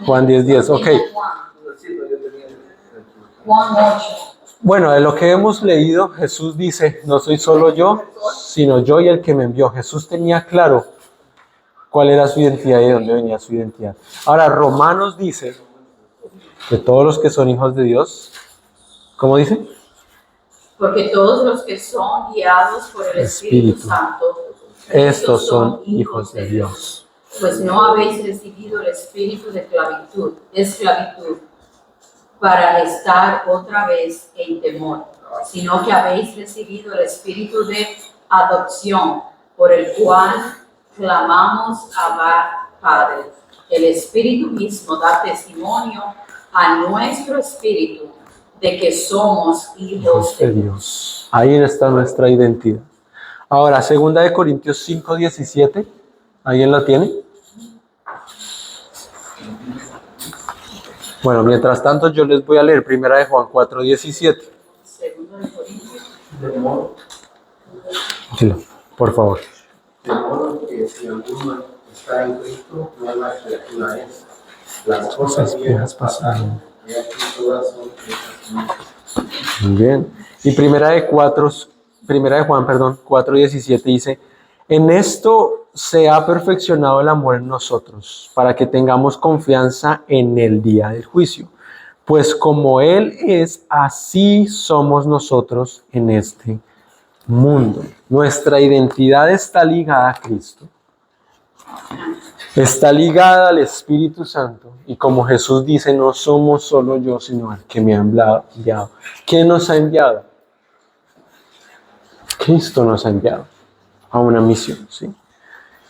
Juan 10:10, ok. Juan 8. Bueno, de lo que hemos leído, Jesús dice, no soy solo yo, sino yo y el que me envió. Jesús tenía claro cuál era su identidad y de dónde venía su identidad. Ahora, Romanos dice que todos los que son hijos de Dios, ¿cómo dice? Porque todos los que son guiados por el Espíritu Santo, estos son hijos de Dios. Pues no habéis recibido el espíritu de esclavitud, para estar otra vez en temor, sino que habéis recibido el espíritu de adopción, por el cual clamamos Abba, Padre. El Espíritu mismo da testimonio a nuestro espíritu de que somos hijos de Dios. Ahí está nuestra identidad. Ahora, 2 Corintios 5:17, ¿alguien la tiene? Bueno, mientras tanto yo les voy a leer 1 Juan 4:17. Sí, por favor. De modo que si alguno está en Cristo, nueva criatura es. Las cosas viejas pasaron, y aquí todas son hechas nuevas. Muy bien. Y 1 de Juan 4:17 dice, en esto se ha perfeccionado el amor en nosotros, para que tengamos confianza en el día del juicio. Pues como Él es, así somos nosotros en este mundo. Nuestra identidad está ligada a Cristo. Está ligada al Espíritu Santo. Y como Jesús dice, no somos solo yo, sino el que me ha enviado. ¿Quién nos ha enviado? Cristo nos ha enviado a una misión, ¿sí?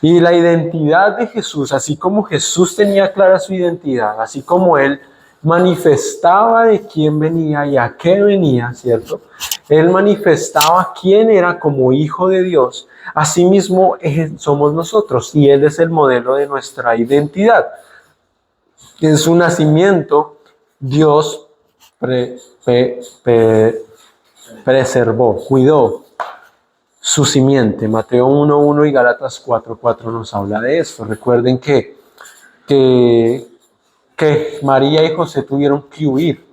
Y la identidad de Jesús, así como Jesús tenía clara su identidad, así como Él manifestaba de quién venía y a qué venía, ¿cierto? Él manifestaba quién era como hijo de Dios. Asimismo somos nosotros y Él es el modelo de nuestra identidad. En su nacimiento, Dios preservó, cuidó su simiente. Mateo 1:1 y Gálatas 4:4 nos habla de esto. Recuerden que María y José tuvieron que huir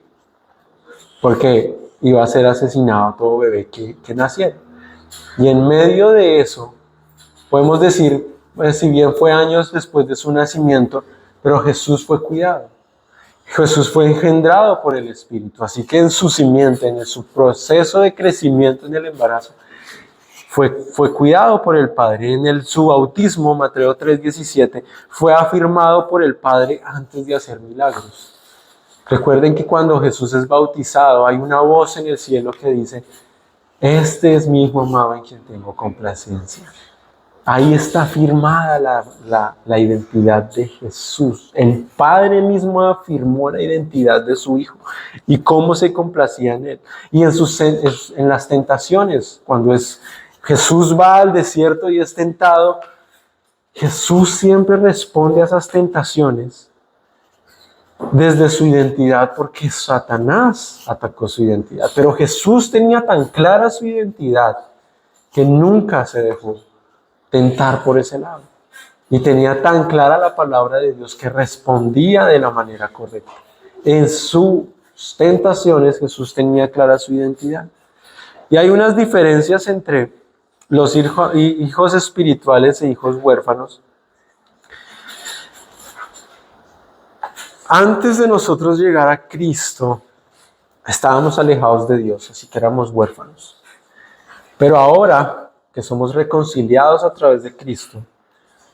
porque iba a ser asesinado todo bebé que naciera. Y en medio de eso, podemos decir, pues, si bien fue años después de su nacimiento, pero Jesús fue cuidado. Jesús fue engendrado por el Espíritu. Así que en su simiente, en su proceso de crecimiento en el embarazo, fue cuidado por el Padre. Su bautismo, Mateo 3:17, fue afirmado por el Padre antes de hacer milagros. Recuerden que cuando Jesús es bautizado, hay una voz en el cielo que dice: este es mi Hijo amado en quien tengo complacencia. Ahí está firmada la identidad de Jesús. El Padre mismo afirmó la identidad de su Hijo y cómo se complacía en Él. Y en las tentaciones, cuando Jesús va al desierto y es tentado, Jesús siempre responde a esas tentaciones desde su identidad, porque Satanás atacó su identidad. Pero Jesús tenía tan clara su identidad que nunca se dejó tentar por ese lado. Y tenía tan clara la palabra de Dios que respondía de la manera correcta. En sus tentaciones Jesús tenía clara su identidad. Y hay unas diferencias entre los hijos espirituales e hijos huérfanos. Antes de nosotros llegar a Cristo, estábamos alejados de Dios, así que éramos huérfanos. Pero ahora que somos reconciliados a través de Cristo,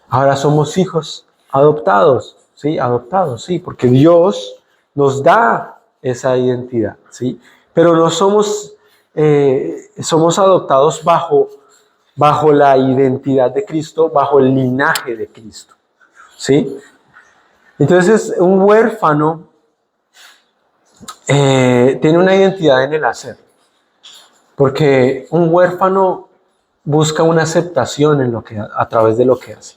ahora somos hijos adoptados, ¿sí? Adoptados, sí, porque Dios nos da esa identidad, ¿sí? Pero no somos adoptados bajo la identidad de Cristo, bajo el linaje de Cristo, ¿sí? Entonces, un huérfano tiene una identidad en el hacer, porque un huérfano busca una aceptación a través de lo que hace.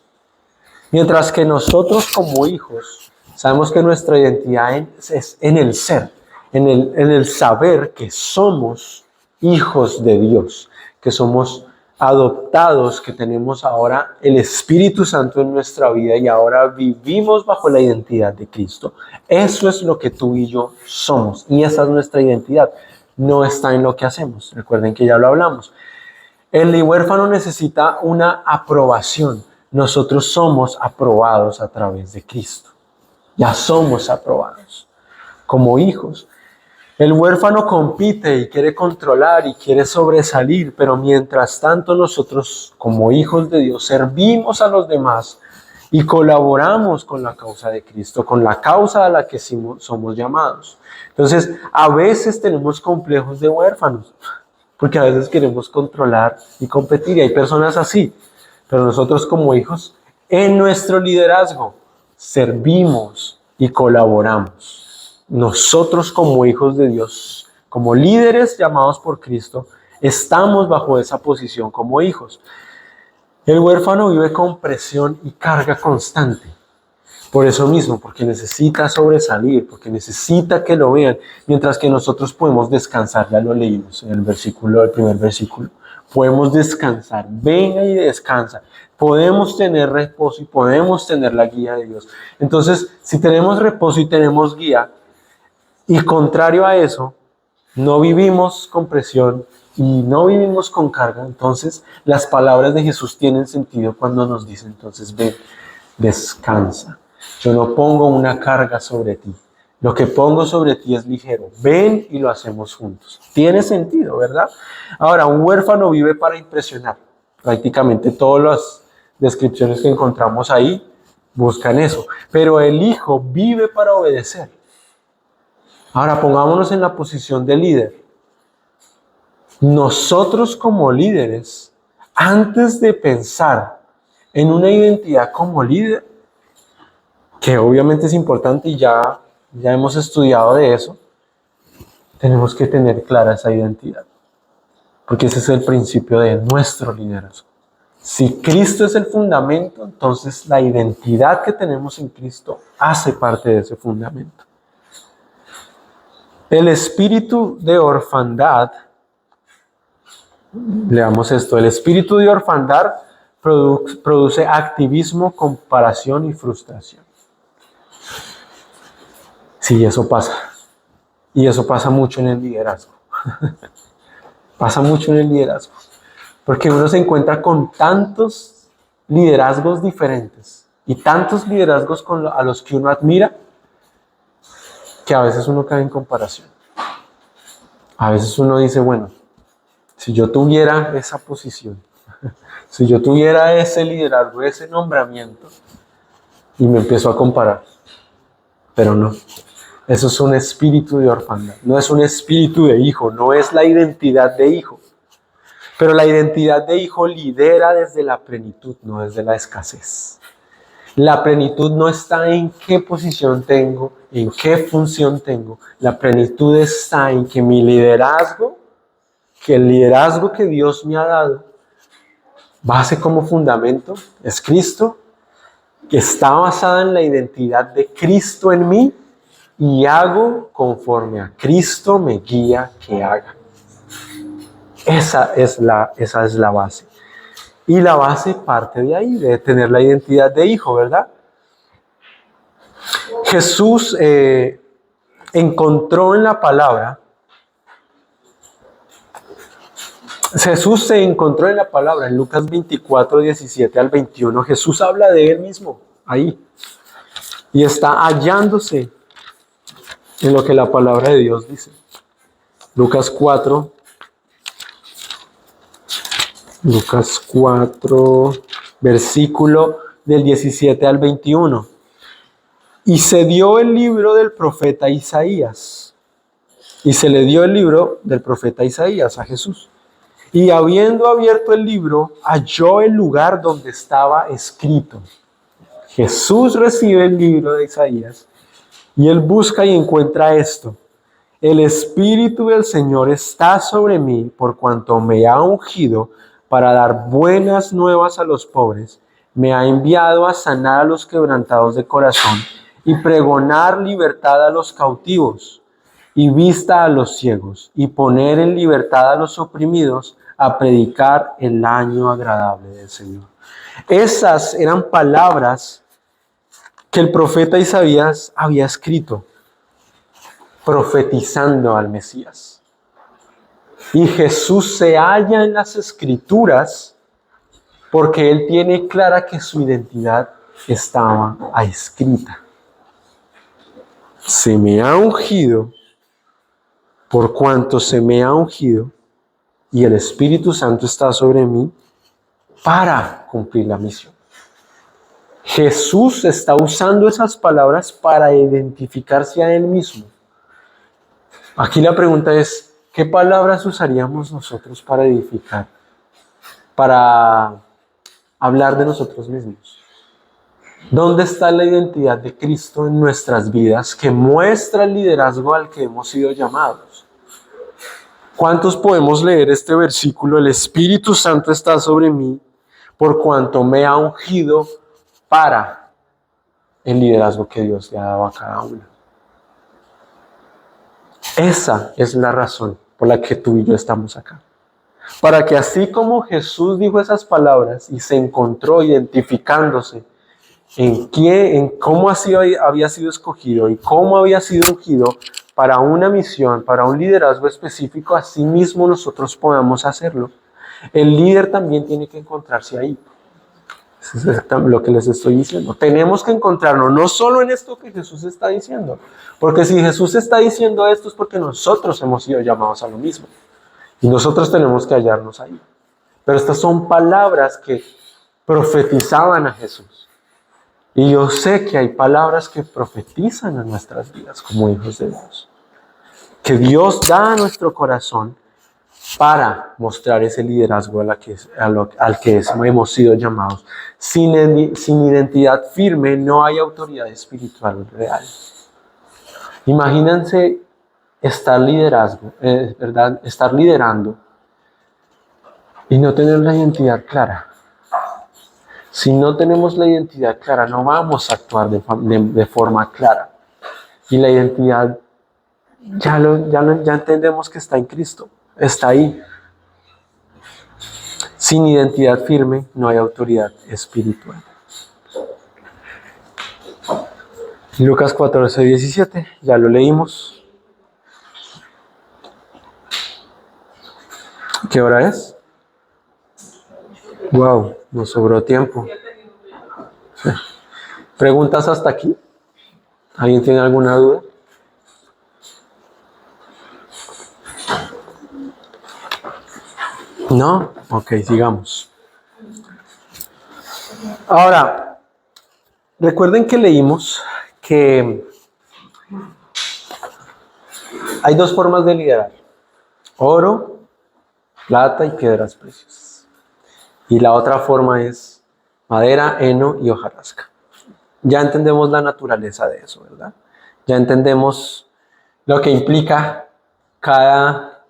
Mientras que nosotros como hijos sabemos que nuestra identidad es en el ser, en el saber que somos hijos de Dios, que somos adoptados, que tenemos ahora el Espíritu Santo en nuestra vida y ahora vivimos bajo la identidad de Cristo. Eso es lo que tú y yo somos y esa es nuestra identidad. No está en lo que hacemos. Recuerden que ya lo hablamos. El huérfano necesita una aprobación. Nosotros somos aprobados a través de Cristo. Ya somos aprobados como hijos. El huérfano compite y quiere controlar y quiere sobresalir, pero mientras tanto nosotros como hijos de Dios servimos a los demás y colaboramos con la causa de Cristo, con la causa a la que somos llamados. Entonces, a veces tenemos complejos de huérfanos, porque a veces queremos controlar y competir y hay personas así, pero nosotros como hijos, en nuestro liderazgo, servimos y colaboramos. Nosotros como hijos de Dios, como líderes llamados por Cristo, estamos bajo esa posición como hijos. El huérfano vive con presión y carga constante. Por eso mismo, porque necesita sobresalir, porque necesita que lo vean, mientras que nosotros podemos descansar, ya lo leímos en el primer versículo. Podemos descansar, venga y descansa. Podemos tener reposo y podemos tener la guía de Dios. Entonces, si tenemos reposo y tenemos guía, y contrario a eso, no vivimos con presión y no vivimos con carga, entonces las palabras de Jesús tienen sentido cuando nos dice, entonces ven, descansa. Yo no pongo una carga sobre ti. Lo que pongo sobre ti es ligero. Ven y lo hacemos juntos. Tiene sentido, ¿verdad? Ahora, un huérfano vive para impresionar. Prácticamente todas las descripciones que encontramos ahí buscan eso. Pero el hijo vive para obedecer. Ahora, pongámonos en la posición de líder. Nosotros como líderes, antes de pensar en una identidad como líder, que obviamente es importante y ya ya hemos estudiado de eso, tenemos que tener clara esa identidad, porque ese es el principio de nuestro liderazgo. Si Cristo es el fundamento, entonces la identidad que tenemos en Cristo hace parte de ese fundamento. El espíritu de orfandad, leamos esto, el espíritu de orfandad produce activismo, comparación y frustración. Sí, eso pasa. Y eso pasa mucho en el liderazgo. Pasa mucho en el liderazgo. Porque uno se encuentra con tantos liderazgos diferentes y tantos liderazgos a los que uno admira, que a veces uno cae en comparación. A veces uno dice, bueno, si yo tuviera esa posición, si yo tuviera ese liderazgo, ese nombramiento, y me empiezo a comparar. Pero no, eso es un espíritu de orfandad, no es un espíritu de hijo, no es la identidad de hijo. Pero la identidad de hijo lidera desde la plenitud, no desde la escasez. La plenitud no está en qué posición tengo, en qué función tengo. La plenitud está en que mi liderazgo, que el liderazgo que Dios me ha dado, base como fundamento, es Cristo, que está basada en la identidad de Cristo en mí y hago conforme a Cristo me guía que haga. Esa es la base. Y la base parte de ahí, de tener la identidad de hijo, ¿verdad? Jesús encontró en la palabra, Jesús se encontró en la palabra, en Lucas 24, 17 al 21, Jesús habla de él mismo, ahí. Y está hallándose en lo que la palabra de Dios dice. Lucas 4, versículo del 17 al 21. Y se dio el libro del profeta Isaías. Y se le dio el libro del profeta Isaías a Jesús. Y habiendo abierto el libro, halló el lugar donde estaba escrito. Jesús recibe el libro de Isaías y él busca y encuentra esto. El Espíritu del Señor está sobre mí por cuanto me ha ungido para dar buenas nuevas a los pobres. Me ha enviado a sanar a los quebrantados de corazón y pregonar libertad a los cautivos y vista a los ciegos y poner en libertad a los oprimidos, a predicar el año agradable del Señor. Esas eran palabras que el profeta Isaías había escrito, profetizando al Mesías. Y Jesús se halla en las Escrituras porque él tiene clara que su identidad estaba escrita. Se me ha ungido por cuanto se me ha ungido y el Espíritu Santo está sobre mí para cumplir la misión. Jesús está usando esas palabras para identificarse a él mismo. Aquí la pregunta es, ¿qué palabras usaríamos nosotros para edificar? Para hablar de nosotros mismos. ¿Dónde está la identidad de Cristo en nuestras vidas que muestra el liderazgo al que hemos sido llamados? ¿Cuántos podemos leer este versículo? El Espíritu Santo está sobre mí por cuanto me ha ungido para el liderazgo que Dios le ha dado a cada uno. Esa es la razón por la que tú y yo estamos acá. Para que así como Jesús dijo esas palabras y se encontró identificándose en cómo había sido escogido y cómo había sido ungido para una misión, para un liderazgo específico, así mismo nosotros podamos hacerlo. El líder también tiene que encontrarse ahí. Eso es exactamente lo que les estoy diciendo. Tenemos que encontrarnos no solo en esto que Jesús está diciendo, porque si Jesús está diciendo esto es porque nosotros hemos sido llamados a lo mismo. Y nosotros tenemos que hallarnos ahí. Pero estas son palabras que profetizaban a Jesús. Y yo sé que hay palabras que profetizan en nuestras vidas como hijos de Dios. Que Dios da a nuestro corazón para mostrar ese liderazgo al que hemos sido llamados. Sin identidad firme no hay autoridad espiritual real. Imagínense ¿verdad? Estar liderando y no tener la identidad clara. Si no tenemos la identidad clara, no vamos a actuar de forma clara. Y la identidad, ya entendemos que está en Cristo, está ahí. Sin identidad firme no hay autoridad espiritual. Lucas 14, 17, ya lo leímos. ¿Qué hora es? Wow, nos sobró tiempo. ¿Preguntas hasta aquí? ¿Alguien tiene alguna duda? ¿No? Ok, sigamos. Ahora, recuerden que leímos que hay dos formas de liderar: oro, plata y piedras preciosas. Y la otra forma es madera, heno y hojarasca. Ya entendemos la naturaleza de eso, ¿verdad? Ya entendemos lo que implica cada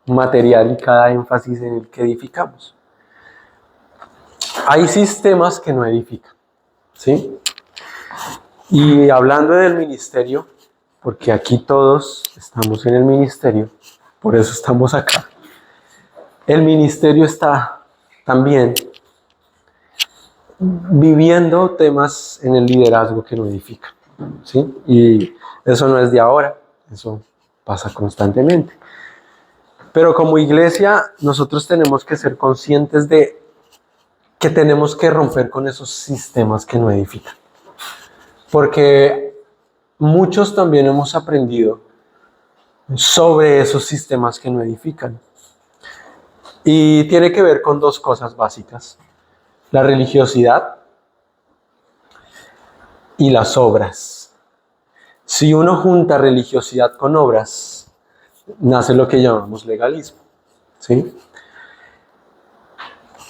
material y cada énfasis en el que edificamos. Hay sistemas que no edifican, ¿sí? Y hablando del ministerio, porque aquí todos estamos en el ministerio, por eso estamos acá. El ministerio está también viviendo temas en el liderazgo que no edifican, ¿sí? Y eso no es de ahora, eso pasa constantemente. Pero como iglesia, nosotros tenemos que ser conscientes de que tenemos que romper con esos sistemas que no edifican. Porque muchos también hemos aprendido sobre esos sistemas que no edifican. Y tiene que ver con dos cosas básicas: la religiosidad y las obras. Si uno junta religiosidad con obras, nace lo que llamamos legalismo, ¿sí?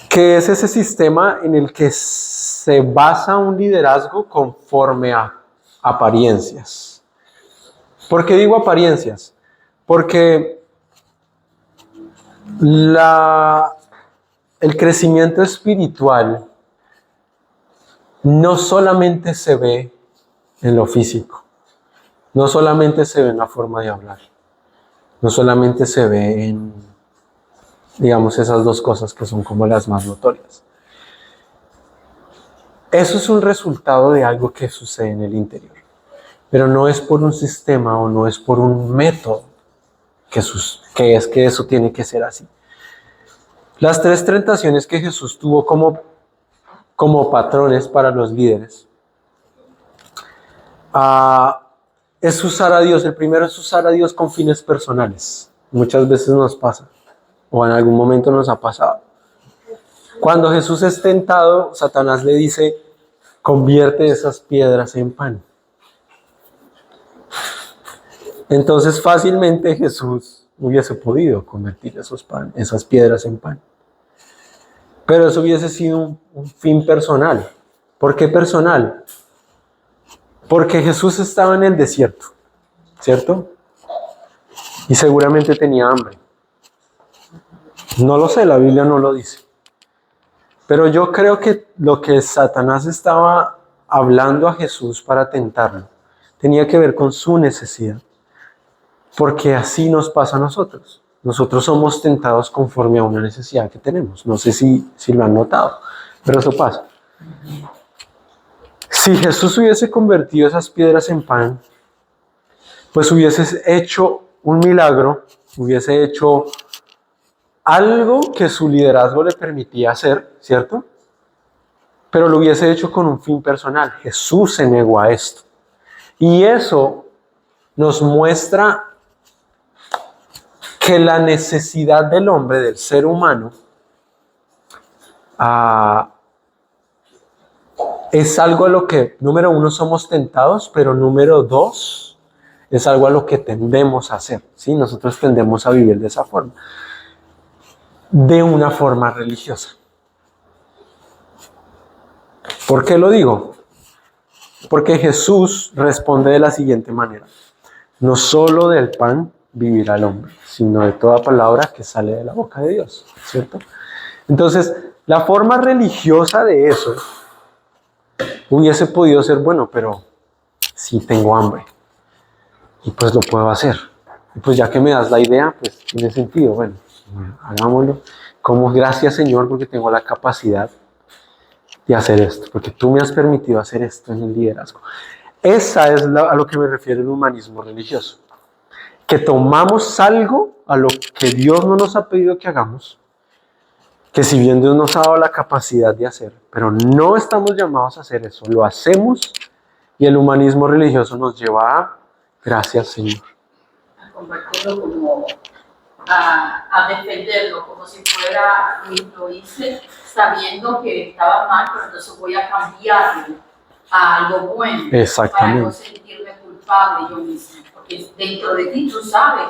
Que es ese sistema en el que se basa un liderazgo conforme a apariencias. ¿Por qué digo apariencias? Porque el crecimiento espiritual no solamente se ve en lo físico, no solamente se ve en la forma de hablar, no solamente se ve en, digamos, esas dos cosas que son como las más notorias. Eso es un resultado de algo que sucede en el interior, pero no es por un sistema o no es por un método que eso tiene que ser así. Las tres tentaciones que Jesús tuvo como patrones para los líderes es usar a Dios. El primero es usar a Dios con fines personales. Muchas veces nos pasa, o en algún momento nos ha pasado. Cuando Jesús es tentado, Satanás le dice: convierte esas piedras en pan. Entonces fácilmente Jesús hubiese podido convertir esas piedras en pan. Pero eso hubiese sido un fin personal. ¿Por qué personal? Porque Jesús estaba en el desierto, ¿cierto? Y seguramente tenía hambre. No lo sé, la Biblia no lo dice. Pero yo creo que lo que Satanás estaba hablando a Jesús para tentarlo tenía que ver con su necesidad. Porque así nos pasa a nosotros. Nosotros somos tentados conforme a una necesidad que tenemos. No sé si lo han notado, pero eso pasa. Si Jesús hubiese convertido esas piedras en pan, pues hubiese hecho un milagro, hubiese hecho algo que su liderazgo le permitía hacer, ¿cierto? Pero lo hubiese hecho con un fin personal. Jesús se negó a esto. Y eso nos muestra que la necesidad del hombre, del ser humano, es algo a lo que, número uno, somos tentados, pero número dos, es algo a lo que tendemos a hacer, ¿sí? Nosotros tendemos a vivir de esa forma, de una forma religiosa. ¿Por qué lo digo? Porque Jesús responde de la siguiente manera. No solo del pan vivirá el hombre, sino de toda palabra que sale de la boca de Dios, ¿cierto? Entonces, la forma religiosa de eso hubiese podido ser, bueno, pero si tengo hambre, y pues lo puedo hacer. Y pues ya que me das la idea, pues tiene sentido, bueno, hagámoslo. Como gracias, Señor, porque tengo la capacidad de hacer esto, porque tú me has permitido hacer esto en el liderazgo. Esa es a lo que me refiero el humanismo religioso. Que tomamos algo a lo que Dios no nos ha pedido que hagamos, que si bien Dios nos ha dado la capacidad de hacer, pero no estamos llamados a hacer eso, lo hacemos y el humanismo religioso nos lleva a gracias, Señor. A compartirlo como a defenderlo, como si fuera, lo hice sabiendo que estaba mal, pero entonces voy a cambiarlo a algo bueno. Exactamente. Para no sentirme culpable yo mismo, porque dentro de ti tú sabes,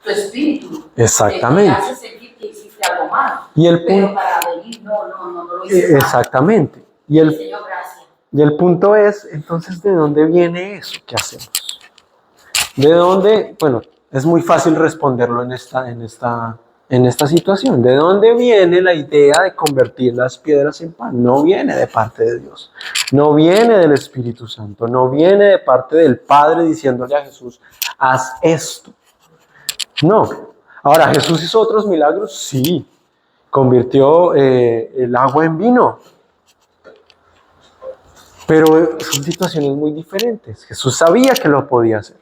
tu espíritu. Exactamente. Te hace sentir que hiciste algo malo. Y el pero punto, para venir, no lo hice mal. exactamente. Señor, gracias. Y el punto es, entonces, ¿de dónde viene eso que hacemos? ¿De dónde? Bueno, es muy fácil responderlo en esta situación. ¿De dónde viene la idea de convertir las piedras en pan? No viene de parte de Dios. No viene del Espíritu Santo. No viene de parte del Padre diciéndole a Jesús, haz esto. No. Ahora, ¿Jesús hizo otros milagros? Sí. Convirtió el agua en vino. Pero son situaciones muy diferentes. Jesús sabía que lo podía hacer.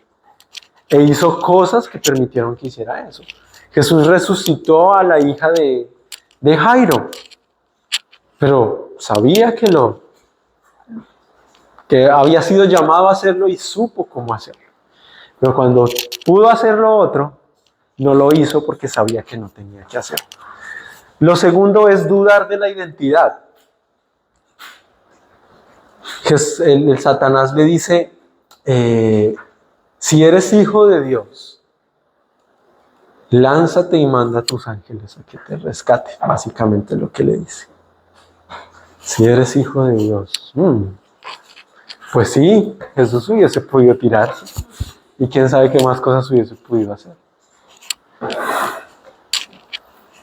E hizo cosas que permitieron que hiciera eso. Jesús resucitó a la hija de Jairo. Pero sabía que había sido llamado a hacerlo y supo cómo hacerlo. Pero cuando pudo hacer lo otro, no lo hizo porque sabía que no tenía que hacerlo. Lo segundo es dudar de la identidad. El Satanás le dice, si eres hijo de Dios, lánzate y manda a tus ángeles a que te rescate. Básicamente lo que le dice. Si eres hijo de Dios. Pues sí, Jesús hubiese podido tirarse. Y quién sabe qué más cosas hubiese podido hacer.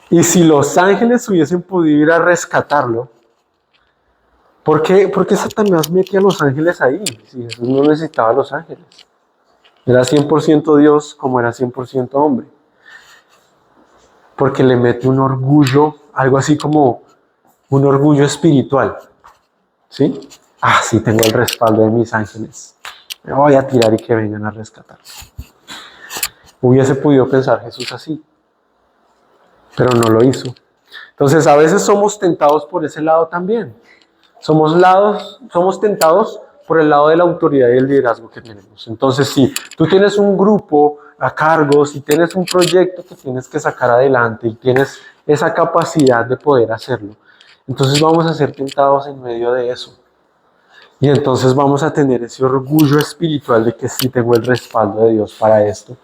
Y si los ángeles hubiesen podido ir a rescatarlo, ¿por qué Satanás metía a los ángeles ahí? Si Jesús no necesitaba a los ángeles. Era 100% Dios como era 100% hombre. Porque le mete un orgullo, algo así como un orgullo espiritual. ¿Sí? Sí, tengo el respaldo de mis ángeles. Me voy a tirar y que vengan a rescatar. Hubiese podido pensar Jesús así, pero no lo hizo. Entonces, a veces somos tentados por ese lado también. Somos tentados por el lado de la autoridad y el liderazgo que tenemos. Entonces, si tú tienes un grupo a cargo, si tienes un proyecto que tienes que sacar adelante y tienes esa capacidad de poder hacerlo, entonces vamos a ser tentados en medio de eso. Y entonces vamos a tener ese orgullo espiritual de que sí tengo el respaldo de Dios para esto.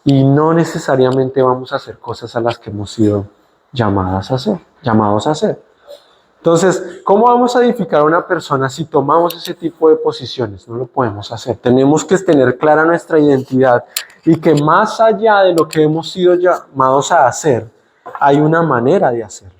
Y no necesariamente vamos a hacer cosas a las que hemos sido llamados a hacer. Entonces, ¿cómo vamos a edificar a una persona si tomamos ese tipo de posiciones? No lo podemos hacer. Tenemos que tener clara nuestra identidad y que más allá de lo que hemos sido llamados a hacer, hay una manera de hacerlo.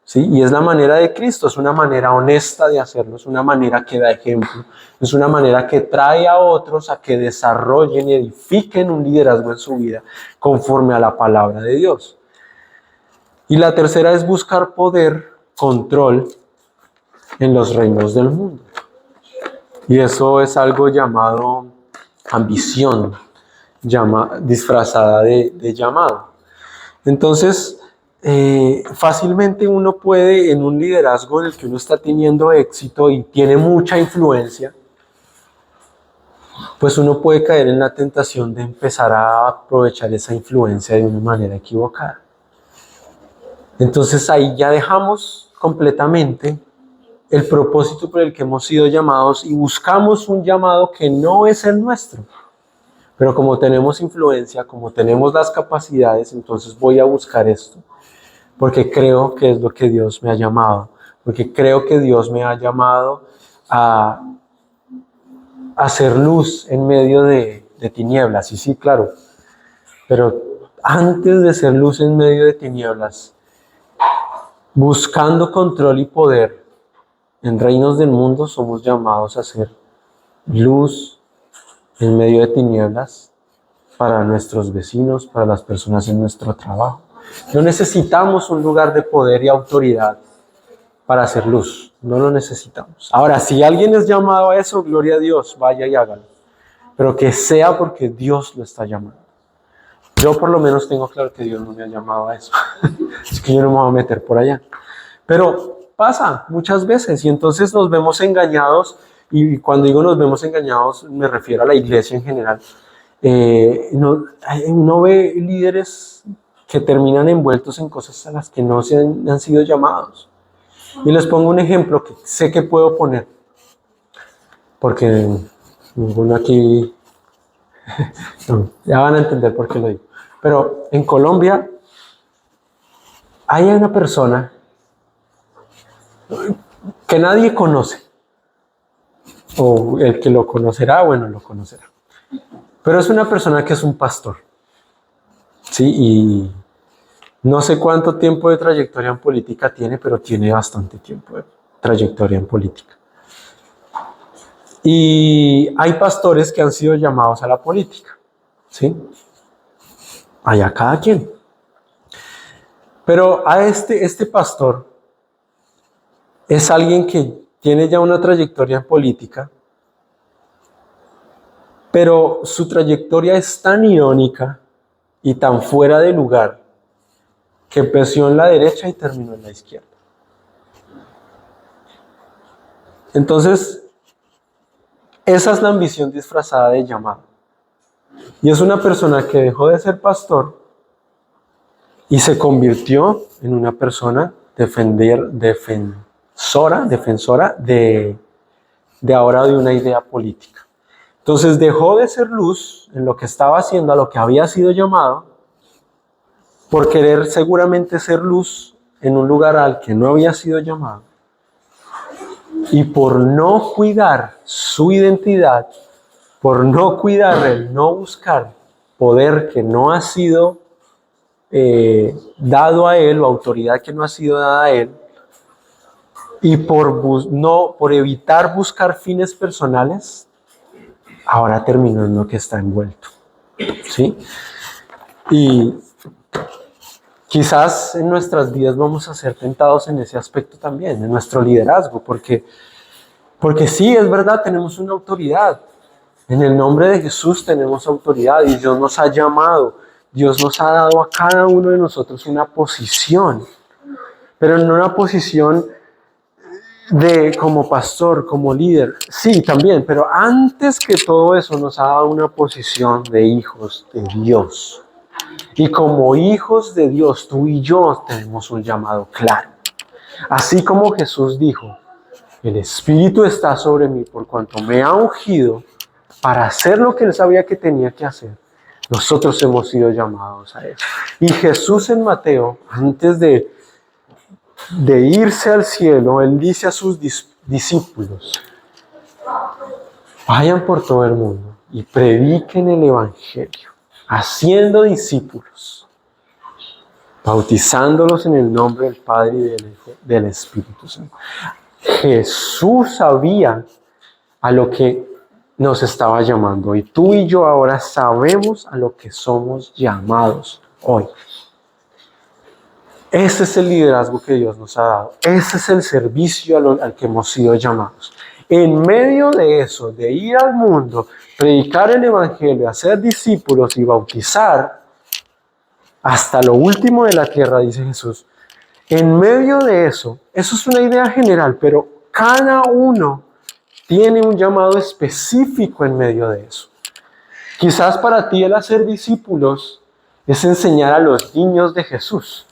¿Sí? Y es la manera de Cristo, es una manera honesta de hacerlo, es una manera que da ejemplo, es una manera que trae a otros a que desarrollen y edifiquen un liderazgo en su vida conforme a la palabra de Dios. Y la tercera es buscar poder, control en los reinos del mundo. Y eso es algo llamado ambición, disfrazada de llamado. Entonces, fácilmente uno puede, en un liderazgo en el que uno está teniendo éxito y tiene mucha influencia, pues uno puede caer en la tentación de empezar a aprovechar esa influencia de una manera equivocada. Entonces ahí ya dejamos completamente el propósito por el que hemos sido llamados y buscamos un llamado que no es el nuestro. Pero como tenemos influencia, como tenemos las capacidades, entonces voy a buscar esto. Porque creo que es lo que Dios me ha llamado. Porque creo que Dios me ha llamado a hacer luz en medio de de tinieblas, y sí, claro, pero antes de ser luz en medio de tinieblas, buscando control y poder en reinos del mundo, somos llamados a ser luz en medio de tinieblas para nuestros vecinos, para las personas en nuestro trabajo. No necesitamos un lugar de poder y autoridad para hacer luz, no lo necesitamos. Ahora, si alguien es llamado a eso, gloria a Dios, vaya y hágalo, pero que sea porque Dios lo está llamando. Yo por lo menos tengo claro que Dios no me ha llamado a eso, así que yo no me voy a meter por allá. Pero pasa muchas veces y entonces nos vemos engañados, y cuando digo nos vemos engañados me refiero a la iglesia en general. Uno ve líderes que terminan envueltos en cosas a las que no han sido llamados. Y les pongo un ejemplo que sé que puedo poner, porque ninguno aquí, no, ya van a entender por qué lo digo. Pero en Colombia hay una persona que nadie conoce, o el que lo conocerá, bueno, lo conocerá. Pero es una persona que es un pastor, ¿sí? Y no sé cuánto tiempo de trayectoria en política tiene, pero tiene bastante tiempo de trayectoria en política. Y hay pastores que han sido llamados a la política, ¿sí? Allá cada quien. Pero a este pastor es alguien que tiene ya una trayectoria en política, pero su trayectoria es tan irónica y tan fuera de lugar que empezó en la derecha y terminó en la izquierda. Entonces, esa es la ambición disfrazada de llamado. Y es una persona que dejó de ser pastor y se convirtió en una persona defensora de ahora de una idea política. Entonces dejó de ser luz en lo que estaba haciendo, a lo que había sido llamado, por querer seguramente ser luz en un lugar al que no había sido llamado, y por no cuidar su identidad, por no cuidar el no buscar poder que no ha sido dado a él, o autoridad que no ha sido dada a él, y por evitar buscar fines personales, ahora terminó en lo que está envuelto, ¿sí? Y quizás en nuestras vidas vamos a ser tentados en ese aspecto también, en nuestro liderazgo, porque sí, es verdad, tenemos una autoridad. En el nombre de Jesús tenemos autoridad y Dios nos ha llamado, Dios nos ha dado a cada uno de nosotros una posición, pero no una posición como pastor, como líder, sí, también, pero antes que todo eso nos ha dado una posición de hijos de Dios. Y como hijos de Dios, tú y yo tenemos un llamado claro. Así como Jesús dijo, el Espíritu está sobre mí por cuanto me ha ungido para hacer lo que Él sabía que tenía que hacer. Nosotros hemos sido llamados a eso. Y Jesús en Mateo, antes de irse al cielo, Él dice a sus discípulos, vayan por todo el mundo y prediquen el Evangelio, haciendo discípulos, bautizándolos en el nombre del Padre y del Hijo, del Espíritu Santo. Jesús sabía a lo que nos estaba llamando, y tú y yo ahora sabemos a lo que somos llamados hoy. Ese es el liderazgo que Dios nos ha dado. Ese es el servicio al que hemos sido llamados. En medio de eso, de ir al mundo, predicar el Evangelio, hacer discípulos y bautizar hasta lo último de la tierra, dice Jesús. En medio de eso es una idea general, pero cada uno tiene un llamado específico en medio de eso. Quizás para ti el hacer discípulos es enseñar a los niños de Jesús.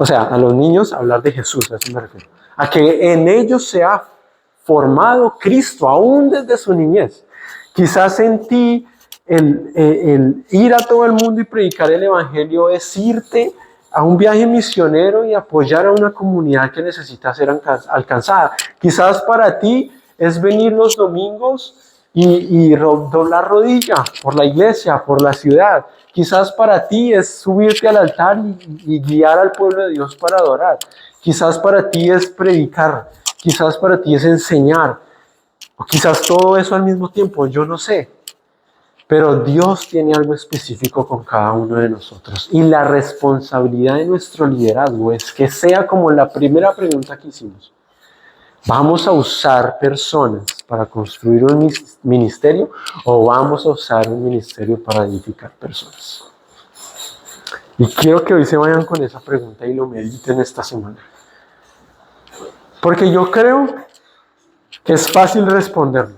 O sea, a los niños hablar de Jesús, a eso me refiero. A que en ellos se ha formado Cristo, aún desde su niñez. Quizás en ti el ir a todo el mundo y predicar el Evangelio es irte a un viaje misionero y apoyar a una comunidad que necesita ser alcanzada. Quizás para ti es venir los domingos y doblar rodilla por la iglesia, por la ciudad. Quizás para ti es subirte al altar y guiar al pueblo de Dios para adorar. Quizás para ti es predicar. Quizás para ti es enseñar. O quizás todo eso al mismo tiempo, yo no sé. Pero Dios tiene algo específico con cada uno de nosotros. Y la responsabilidad de nuestro liderazgo es que sea como la primera pregunta que hicimos. ¿Vamos a usar personas para construir un ministerio o vamos a usar un ministerio para edificar personas? Y quiero que hoy se vayan con esa pregunta y lo mediten esta semana. Porque yo creo que es fácil responderlo.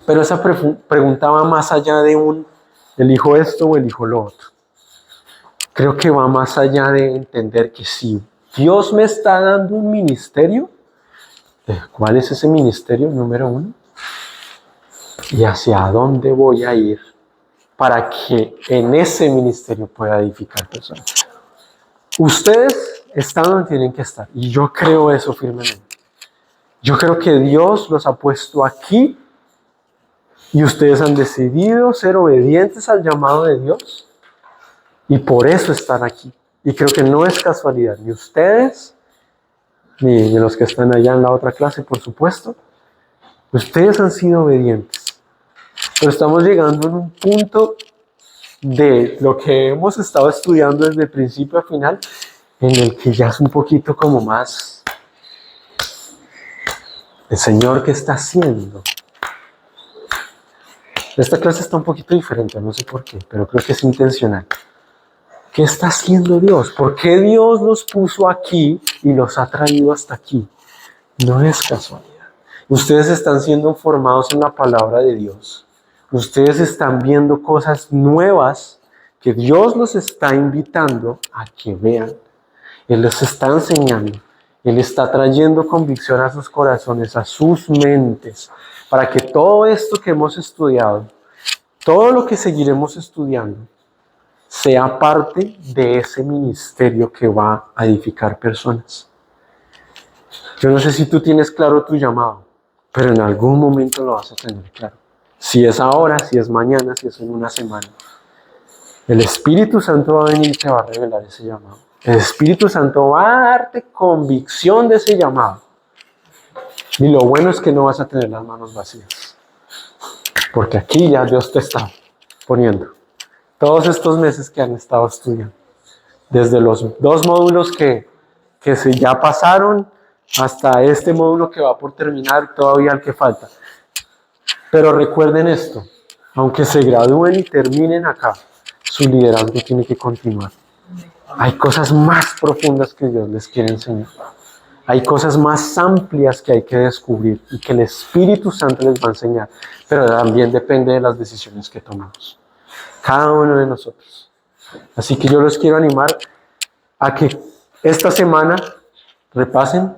Pero esa pregunta va más allá de elijo esto o elijo lo otro. Creo que va más allá de entender que si Dios me está dando un ministerio, ¿cuál es ese ministerio número 1? ¿Y hacia dónde voy a ir para que en ese ministerio pueda edificar personas? Ustedes están donde tienen que estar y yo creo eso firmemente. Yo creo que Dios los ha puesto aquí y ustedes han decidido ser obedientes al llamado de Dios y por eso están aquí. Y creo que no es casualidad, ni ustedes, ni los que están allá en la otra clase, por supuesto. Ustedes han sido obedientes. Pero estamos llegando en un punto de lo que hemos estado estudiando desde el principio a final, en el que ya es un poquito como más el Señor, ¿qué está haciendo? Esta clase está un poquito diferente, no sé por qué, pero creo que es intencional. ¿Qué está haciendo Dios? ¿Por qué Dios los puso aquí y los ha traído hasta aquí? No es casualidad. Ustedes están siendo formados en la palabra de Dios. Ustedes están viendo cosas nuevas que Dios los está invitando a que vean. Él les está enseñando. Él está trayendo convicción a sus corazones, a sus mentes, para que todo esto que hemos estudiado, todo lo que seguiremos estudiando, sea parte de ese ministerio que va a edificar personas. Yo no sé si tú tienes claro tu llamado, pero en algún momento lo vas a tener claro. Si es ahora, si es mañana, si es en una semana. El Espíritu Santo va a venir y te va a revelar ese llamado. El Espíritu Santo va a darte convicción de ese llamado. Y lo bueno es que no vas a tener las manos vacías. Porque aquí ya Dios te está poniendo. Todos estos meses que han estado estudiando. Desde los 2 módulos que ya pasaron hasta este módulo que va por terminar, todavía el que falta. Pero recuerden esto, aunque se gradúen y terminen acá, su liderazgo tiene que continuar. Hay cosas más profundas que Dios les quiere enseñar. Hay cosas más amplias que hay que descubrir y que el Espíritu Santo les va a enseñar. Pero también depende de las decisiones que tomamos. Cada uno de nosotros. Así que yo los quiero animar a que esta semana repasen,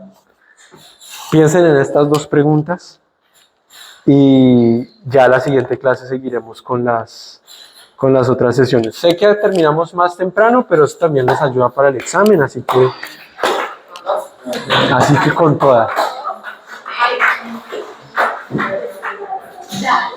piensen en estas 2 preguntas y ya la siguiente clase seguiremos con las otras sesiones. Sé que terminamos más temprano, pero eso también les ayuda para el examen, así que con toda.